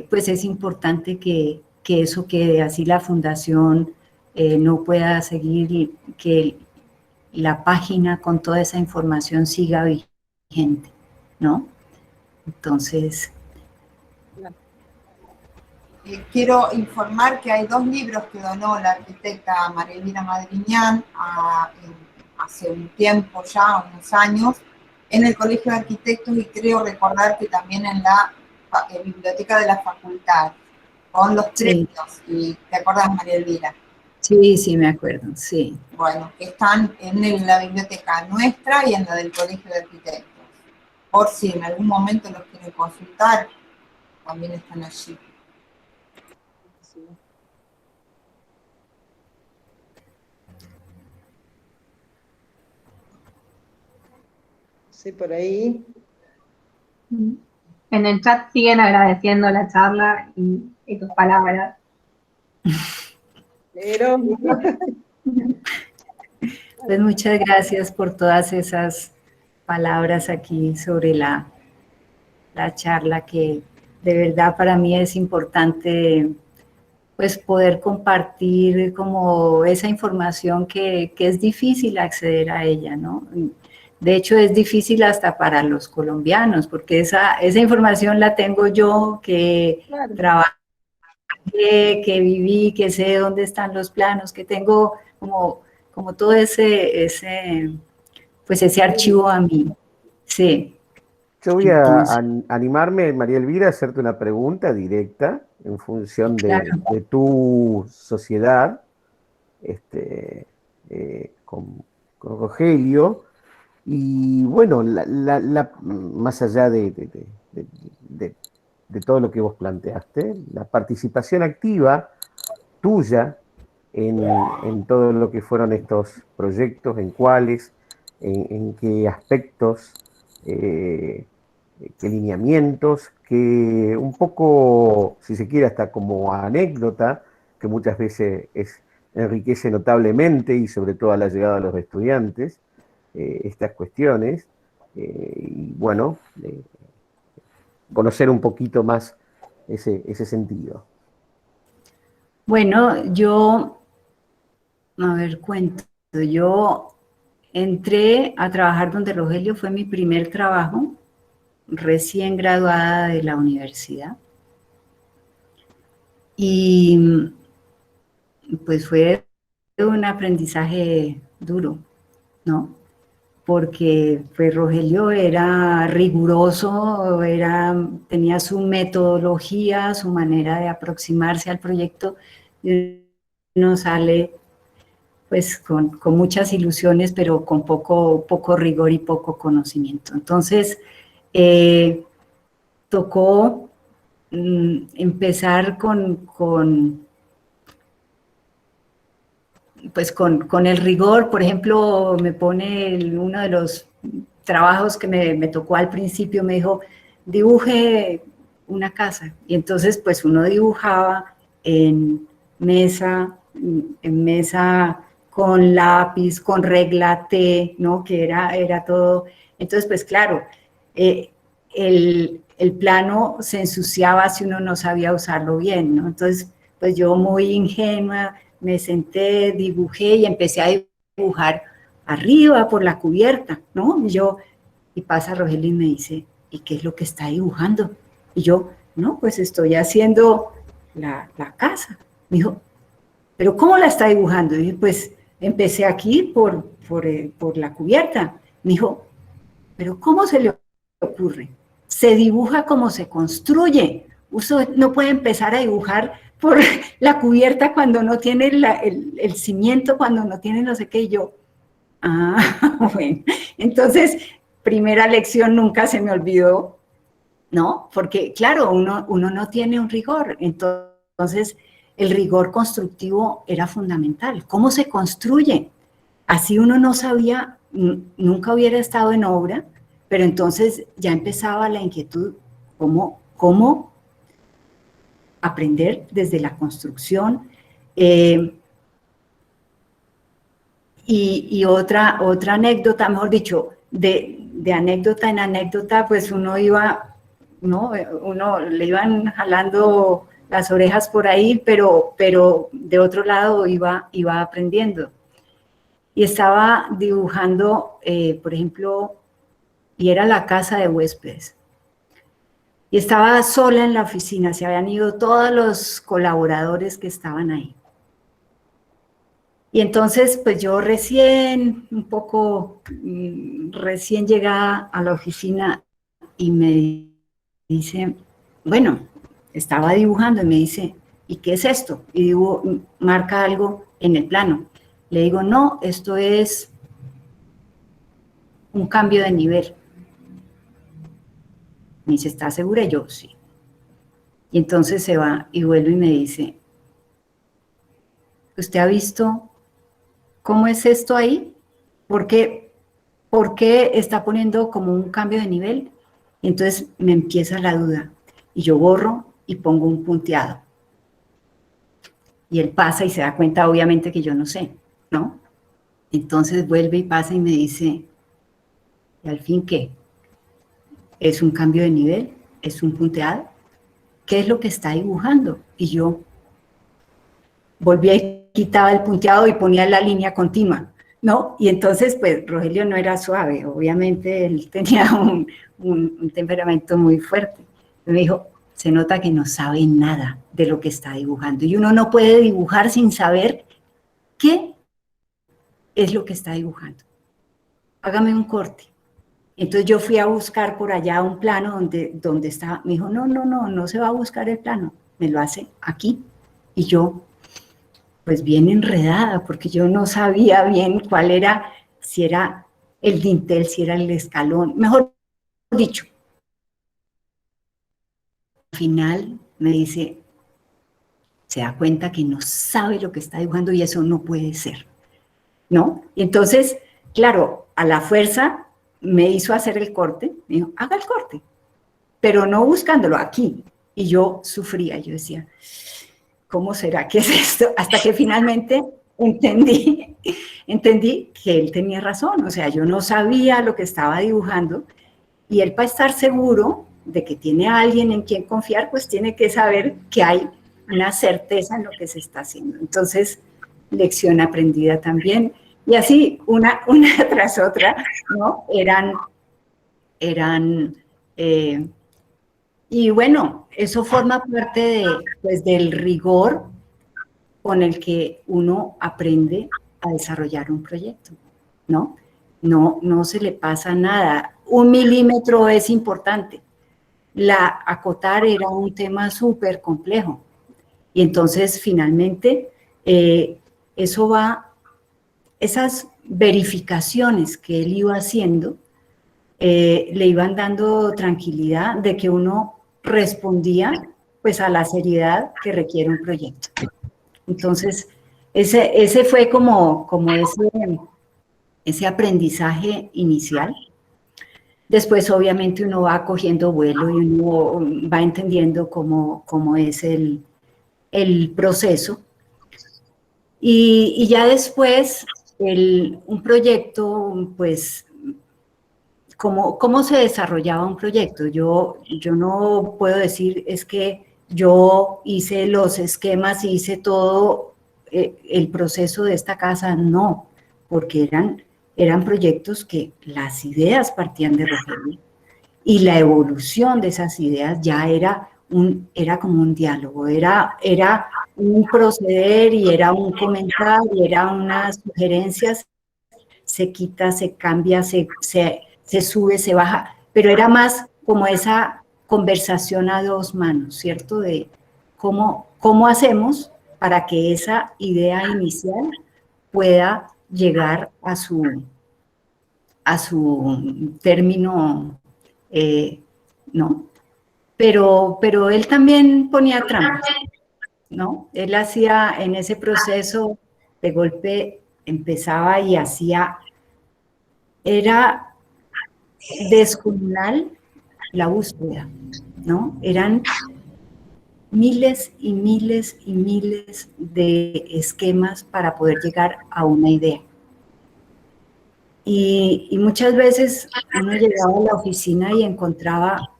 pues es importante que eso quede así, la fundación no pueda seguir y que la página con toda esa información siga vigente, ¿no? Entonces... Quiero informar que hay 2 libros que donó la arquitecta María Elvira Madriñán hace un tiempo ya, unos años, en el Colegio de Arquitectos, y creo recordar que también en la biblioteca de la facultad, con los premios. Y ¿te acuerdas, María Elvira? Sí, me acuerdo, sí. Bueno, que están en la biblioteca nuestra y en la del Colegio de Arquitectos. Por si en algún momento los quieren consultar, también están allí. Sí, por ahí. En el chat siguen agradeciendo la charla y tus palabras. Pero... Pues muchas gracias por todas esas palabras aquí sobre la charla, que de verdad para mí es importante pues poder compartir como esa información que es difícil acceder a ella, ¿no? De hecho es difícil hasta para los colombianos, porque esa información la tengo yo, que trabajé, que viví, que sé dónde están los planos, que tengo como todo ese archivo a mí. Sí. Yo voy a animarme, María Elvira, a hacerte una pregunta directa en función de tu sociedad con Rogelio. Y bueno, más allá de todo lo que vos planteaste, la participación activa tuya en todo lo que fueron estos proyectos, en cuáles, en qué aspectos, qué lineamientos, que un poco, si se quiere, hasta como anécdota, que muchas veces enriquece notablemente y sobre todo a la llegada de los estudiantes, estas cuestiones, y bueno, conocer un poquito más ese sentido. Bueno, yo entré a trabajar donde Rogelio, fue mi primer trabajo, recién graduada de la universidad, y pues fue un aprendizaje duro, ¿no? Porque pues Rogelio era riguroso, tenía su metodología, su manera de aproximarse al proyecto, y uno sale pues con muchas ilusiones, pero con poco rigor y poco conocimiento. Entonces, tocó empezar con el rigor. Por ejemplo, me pone uno de los trabajos que me tocó al principio, me dijo, dibuje una casa. Y entonces, pues uno dibujaba en mesa con lápiz, con regla T, ¿no? Que era todo. Entonces, pues claro, el plano se ensuciaba si uno no sabía usarlo bien, ¿no? Entonces, pues yo muy ingenua, me senté, dibujé y empecé a dibujar arriba por la cubierta, ¿no? Y pasa Rogelio y me dice, ¿y qué es lo que está dibujando? Y yo, no, pues estoy haciendo la casa. Me dijo, ¿pero cómo la está dibujando? Y dije, pues empecé aquí por la cubierta. Me dijo, ¿pero cómo se le ocurre? Se dibuja como se construye. Usted no puede empezar a dibujar por la cubierta cuando no tiene el cimiento, cuando no tiene no sé qué. Y yo, bueno. Entonces, primera lección nunca se me olvidó, ¿no? Porque, claro, uno no tiene un rigor. Entonces, el rigor constructivo era fundamental. ¿Cómo se construye? Así uno no sabía, nunca hubiera estado en obra, pero entonces ya empezaba la inquietud, ¿cómo aprender desde la construcción? Y otra anécdota, mejor dicho, de anécdota en anécdota, pues uno iba, ¿no? Uno le iban jalando las orejas por ahí, pero de otro lado iba aprendiendo. Y estaba dibujando, por ejemplo, y era la casa de huéspedes. Y estaba sola en la oficina, se habían ido todos los colaboradores que estaban ahí. Y entonces, pues yo recién llegada a la oficina y me dice, bueno, estaba dibujando y me dice, ¿y qué es esto? Y marca algo en el plano. Le digo, no, esto es un cambio de nivel. Me dice, ¿está segura? Y yo, sí. Y entonces se va y vuelve y me dice, ¿usted ha visto cómo es esto ahí? ¿Por qué está poniendo como un cambio de nivel? Y entonces me empieza la duda. Y yo borro y pongo un punteado. Y él pasa y se da cuenta, obviamente, que yo no sé, ¿no? Entonces vuelve y pasa y me dice, ¿y al fin qué? ¿Es un cambio de nivel? ¿Es un punteado? ¿Qué es lo que está dibujando? Y yo volvía y quitaba el punteado y ponía la línea continua, ¿no? Y entonces, pues, Rogelio no era suave, obviamente él tenía un temperamento muy fuerte. Me dijo, se nota que no sabe nada de lo que está dibujando. Y uno no puede dibujar sin saber qué es lo que está dibujando. Hágame un corte. Entonces yo fui a buscar por allá un plano donde estaba. Me dijo, no se va a buscar el plano, me lo hace aquí. Y yo, pues bien enredada, porque yo no sabía bien cuál era, si era el dintel, si era el escalón, mejor dicho. Al final me dice, se da cuenta que no sabe lo que está dibujando y eso no puede ser, ¿no? Y entonces, claro, a la fuerza me hizo hacer el corte, me dijo, haga el corte, pero no buscándolo aquí. Y yo sufría, yo decía, ¿cómo será que es esto? Hasta que finalmente entendí que él tenía razón, o sea, yo no sabía lo que estaba dibujando y él, para estar seguro de que tiene a alguien en quien confiar, pues tiene que saber que hay una certeza en lo que se está haciendo. Entonces, lección aprendida también. Y así, una tras otra, ¿no? Y bueno, eso forma parte del rigor con el que uno aprende a desarrollar un proyecto, ¿no? No se le pasa nada. 1 milímetro es importante. Acotar era un tema súper complejo. Y entonces, finalmente, esas verificaciones que él iba haciendo, le iban dando tranquilidad de que uno respondía pues a la seriedad que requiere un proyecto. Entonces, ese fue como ese aprendizaje inicial. Después, obviamente, uno va cogiendo vuelo y uno va entendiendo cómo es el proceso. Y ya después, un proyecto, pues, cómo se desarrollaba un proyecto. Yo no puedo decir es que yo hice los esquemas y hice todo el proceso de esta casa, no, porque eran proyectos que las ideas partían de Rogelio y la evolución de esas ideas ya era como un diálogo, era un proceder y era un comentar y era unas sugerencias, se quita, se cambia, se sube, se baja, pero era más como esa conversación a dos manos, ¿cierto? De cómo hacemos para que esa idea inicial pueda llegar a su término, ¿no? Pero él también ponía trampas, ¿no? Él hacía en ese proceso, de golpe empezaba y hacía, era descomunal la búsqueda, ¿no? Eran miles y miles y miles de esquemas para poder llegar a una idea. Y muchas veces uno llegaba a la oficina y encontraba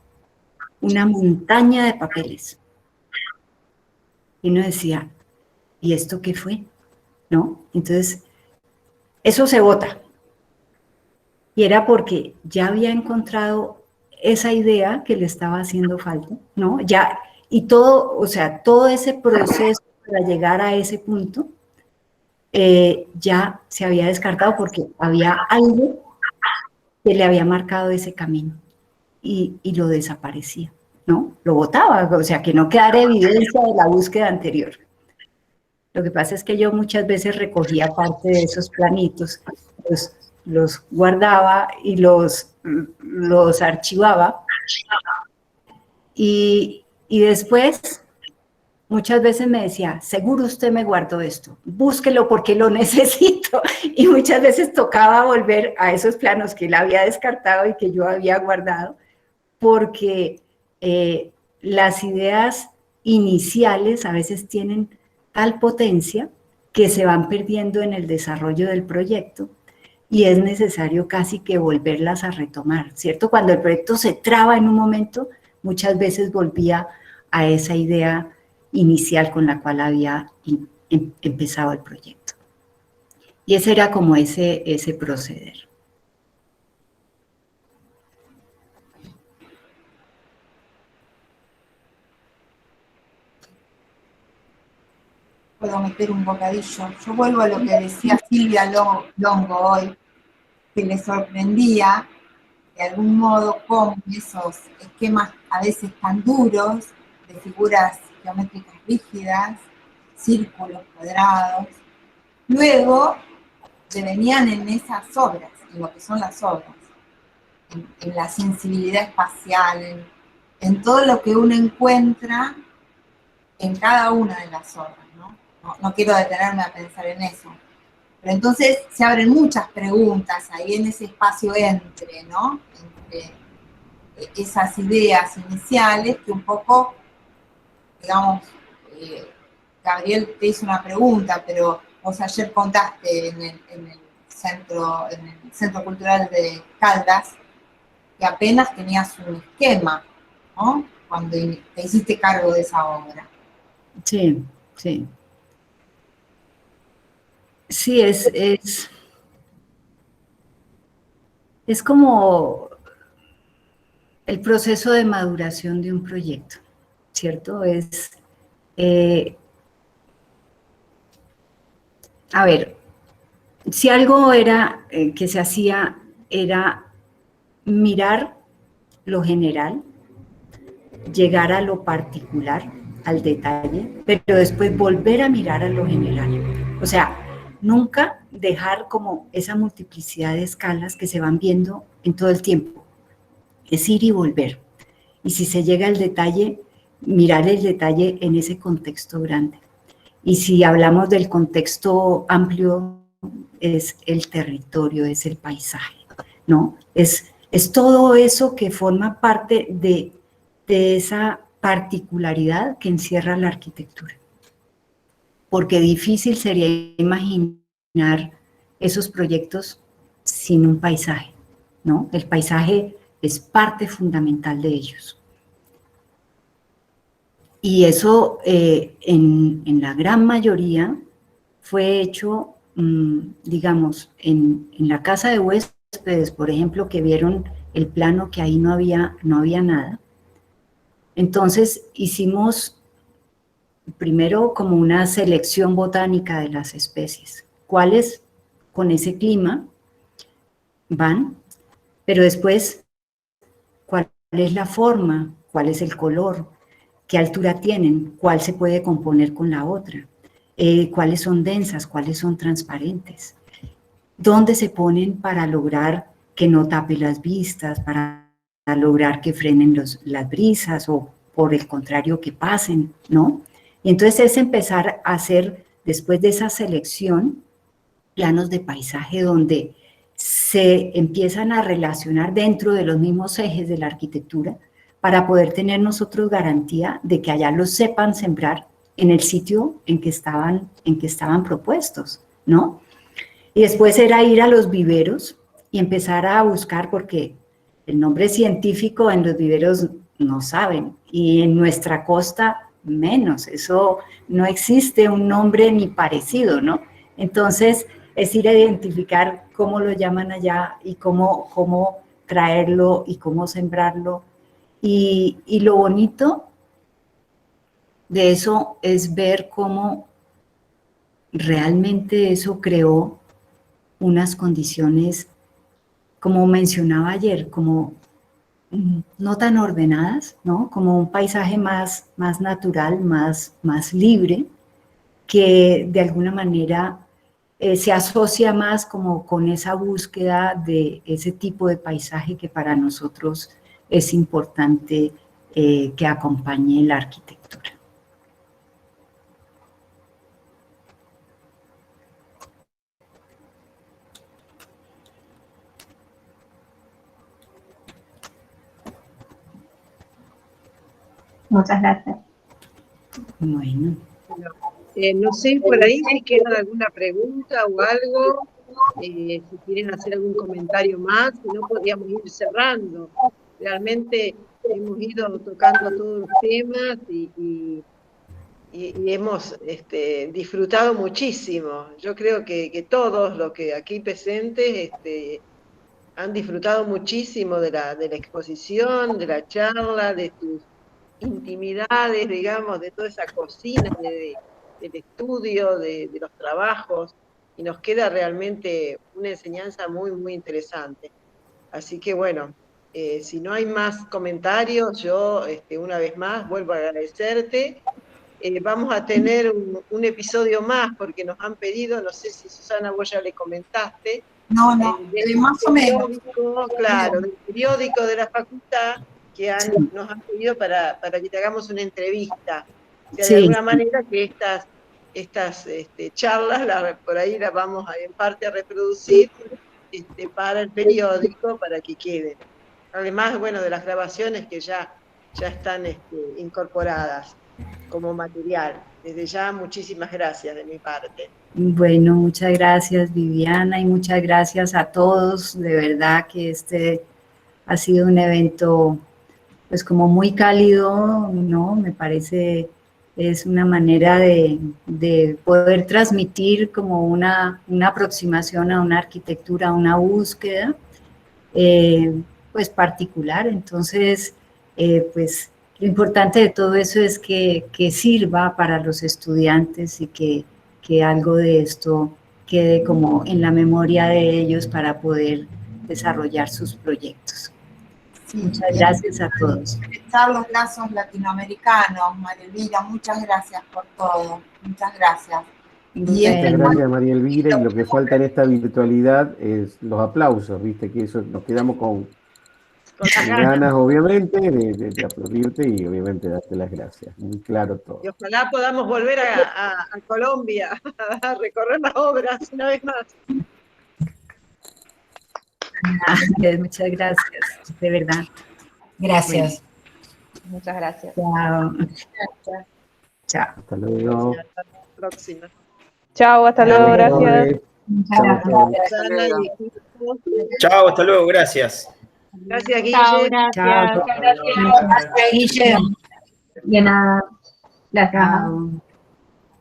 una montaña de papeles. Y uno decía, ¿y esto qué fue? ¿No? Entonces, eso se bota. Y era porque ya había encontrado esa idea que le estaba haciendo falta, ¿no? Ya, y todo, o sea, todo ese proceso para llegar a ese punto ya se había descartado porque había algo que le había marcado ese camino y lo desaparecía, ¿no? Lo botaba, o sea, que no quedara evidencia de la búsqueda anterior. Lo que pasa es que yo muchas veces recogía parte de esos planitos, los guardaba y los archivaba y después muchas veces me decía, seguro usted me guardó esto, búsquelo porque lo necesito. Y muchas veces tocaba volver a esos planos que él había descartado y que yo había guardado, porque las ideas iniciales a veces tienen tal potencia que se van perdiendo en el desarrollo del proyecto y es necesario casi que volverlas a retomar, ¿cierto? Cuando el proyecto se traba en un momento, muchas veces volvía a esa idea inicial con la cual había empezado el proyecto. Y ese era como ese proceder. Puedo meter un bocadillo. Yo vuelvo a lo que decía Silvia Longo hoy, que le sorprendía de algún modo cómo esos esquemas a veces tan duros, de figuras geométricas rígidas, círculos, cuadrados, luego devenían en esas obras, en lo que son las obras, en la sensibilidad espacial, en todo lo que uno encuentra en cada una de las obras, ¿no? No quiero detenerme a pensar en eso. Pero entonces se abren muchas preguntas ahí en ese espacio entre, ¿no? Entre esas ideas iniciales que un poco, digamos, Gabriel te hizo una pregunta, pero vos ayer contaste en el Centro Cultural de Caldas que apenas tenías un esquema, ¿no? Cuando te hiciste cargo de esa obra. Sí, sí. Sí, es como el proceso de maduración de un proyecto, ¿cierto? A ver, si algo era que se hacía era mirar lo general, llegar a lo particular, al detalle, pero después volver a mirar a lo general. O sea, nunca dejar como esa multiplicidad de escalas que se van viendo en todo el tiempo. Es ir y volver. Y si se llega al detalle, mirar el detalle en ese contexto grande. Y si hablamos del contexto amplio, es el territorio, es el paisaje, ¿no? Es todo eso que forma parte de esa particularidad que encierra la arquitectura. Porque difícil sería imaginar esos proyectos sin un paisaje, ¿no? El paisaje es parte fundamental de ellos. Y eso en la gran mayoría fue hecho, digamos, en la casa de huéspedes, por ejemplo, que vieron el plano que ahí no había nada. Entonces hicimos primero como una selección botánica de las especies, cuáles con ese clima van, pero después cuál es la forma, cuál es el color, qué altura tienen, cuál se puede componer con la otra, cuáles son densas, cuáles son transparentes, dónde se ponen para lograr que no tape las vistas, para lograr que frenen las brisas o por el contrario que pasen, ¿no? Y entonces es empezar a hacer, después de esa selección, planos de paisaje donde se empiezan a relacionar dentro de los mismos ejes de la arquitectura para poder tener nosotros garantía de que allá los sepan sembrar en el sitio en que estaban propuestos, ¿no? Y después era ir a los viveros y empezar a buscar, porque el nombre científico en los viveros no saben, y en nuestra costa menos, eso no existe un nombre ni parecido, ¿no? Entonces, es ir a identificar cómo lo llaman allá y cómo traerlo y cómo sembrarlo. Y lo bonito de eso es ver cómo realmente eso creó unas condiciones, como mencionaba ayer, como no tan ordenadas, ¿no? Como un paisaje más natural, más libre, que de alguna manera se asocia más como con esa búsqueda de ese tipo de paisaje que para nosotros es importante que acompañe la arquitectura. Muchas gracias. Bueno. No sé, por ahí si queda alguna pregunta o algo, si quieren hacer algún comentario más, si no podríamos ir cerrando. Realmente hemos ido tocando todos los temas y hemos disfrutado muchísimo. Yo creo que todos los que aquí presentes han disfrutado muchísimo de la exposición, de la charla, de tus intimidades, digamos, de toda esa cocina del estudio, de los trabajos, y nos queda realmente una enseñanza muy, muy interesante. Así que bueno, si no hay más comentarios, yo una vez más vuelvo a agradecerte. Vamos a tener un episodio más porque nos han pedido, no sé si Susana vos ya le comentaste, No, más o menos. Claro, del periódico de la facultad, que nos han pedido para que te hagamos una entrevista. O sea, de alguna manera que estas charlas, por ahí las vamos en parte a reproducir para el periódico, para que queden. Además, bueno, de las grabaciones que ya están incorporadas como material. Desde ya, muchísimas gracias de mi parte. Bueno, muchas gracias Viviana y muchas gracias a todos. De verdad que este ha sido un evento pues como muy cálido, ¿no? Me parece es una manera de poder transmitir como una aproximación a una arquitectura, a una búsqueda pues particular. Entonces, pues lo importante de todo eso es que sirva para los estudiantes y que algo de esto quede como en la memoria de ellos para poder desarrollar sus proyectos. Sí, muchas gracias a todos. Estrechar los lazos latinoamericanos, María Elvira, muchas gracias por todo. Muchas gracias. Muchas gracias, María Elvira, y lo que falta en esta virtualidad es los aplausos, viste que eso nos quedamos con ganas, obviamente, de aplaudirte y obviamente darte las gracias. Muy claro todo. Y ojalá podamos volver a Colombia a recorrer las obras una vez más. Muchas gracias, de verdad. Gracias. Bueno. Muchas gracias. Chao. Gracias. Chao. Hasta luego. Hasta la próxima. Chao, hasta luego, gracias. Muchas Chau, gracias. chau. Susana y equipo. Chao, hasta luego, gracias. Gracias, Chao, Guille. gracias. Chao, Muchas gracias. Guille. De nada. Gracias. Chao.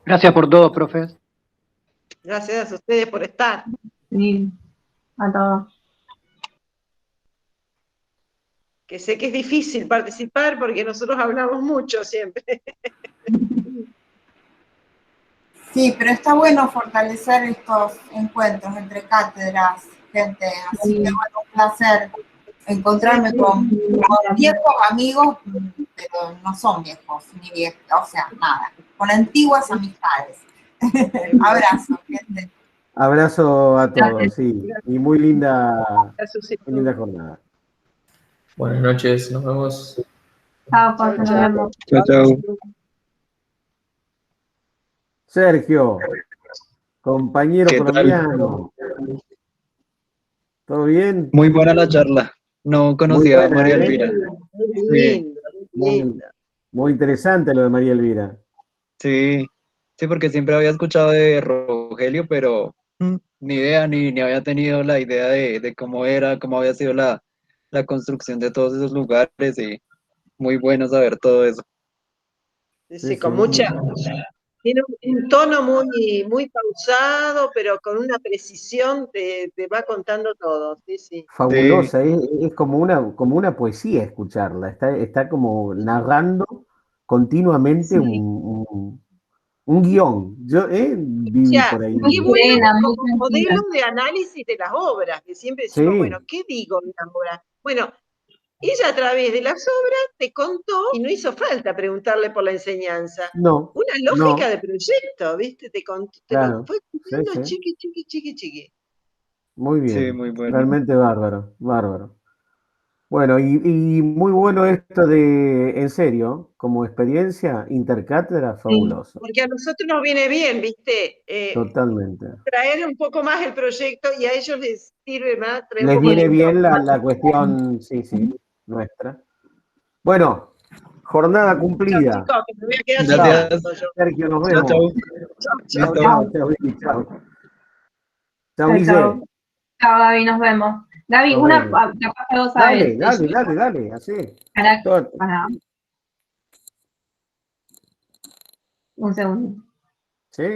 Gracias por todo, profes. Gracias a ustedes por estar. Sí, a todos. Que sé que es difícil participar porque nosotros hablamos mucho siempre. Sí, pero está bueno fortalecer estos encuentros entre cátedras, gente. Así que bueno, un placer encontrarme con viejos amigos, pero no son viejos, ni viejos, o sea, nada, con antiguas amistades. Abrazo, gente. Abrazo a todos, sí. Y muy linda jornada. Buenas noches, nos vemos. Chao, José, nos vemos. Chao, chao. Sergio, compañero ¿Qué tal? colombiano. ¿Todo bien? Muy buena la charla. No conocía a buena, María ¿eh? Elvira. Muy Sí, lindo, muy lindo. Muy interesante lo de María Elvira. sí, sí, porque siempre había escuchado de Rogelio, pero ni idea, ni había tenido la idea de cómo era, cómo había sido la construcción de todos esos lugares y muy bueno saber todo eso. Sí, Sí, con sí. mucha. Tiene un tono muy pausado, pero con una precisión te va contando todo. Sí, sí. Fabulosa, es como una poesía escucharla. Está como narrando continuamente Sí. un guión. Yo viví Ya, por ahí. qué bueno serena, muy como tranquila. modelo de análisis de las obras, que siempre decimos, Sí. bueno, ¿qué digo de una obra? Bueno, ella a través de las obras te contó y no hizo falta preguntarle por la enseñanza. No, Una lógica no, de proyecto, ¿viste? Te lo claro. fue Sí, contando sí. chiqui. Muy Sí, bien. muy bueno. Realmente bárbaro, bárbaro. Bueno, y muy bueno esto en serio, como experiencia intercátedra, fabuloso. Porque a nosotros nos viene bien, ¿viste? Totalmente. Traer un poco más el proyecto y a ellos les sirve más traer un Les poco viene el bien la cuestión, sí, nuestra. Bueno, jornada Chao, cumplida. chicos, que me voy a quedar Gracias. silbando yo. Sergio, nos Chao, vemos. chao. Chao, Listo. Chao, Vicky, chao. Chao, Chao, Guille. chao. Chao, Gaby, nos vemos. Gaby, Nos una, vemos. capaz que vos sabés. Dale, así. Para, un segundo. Sí,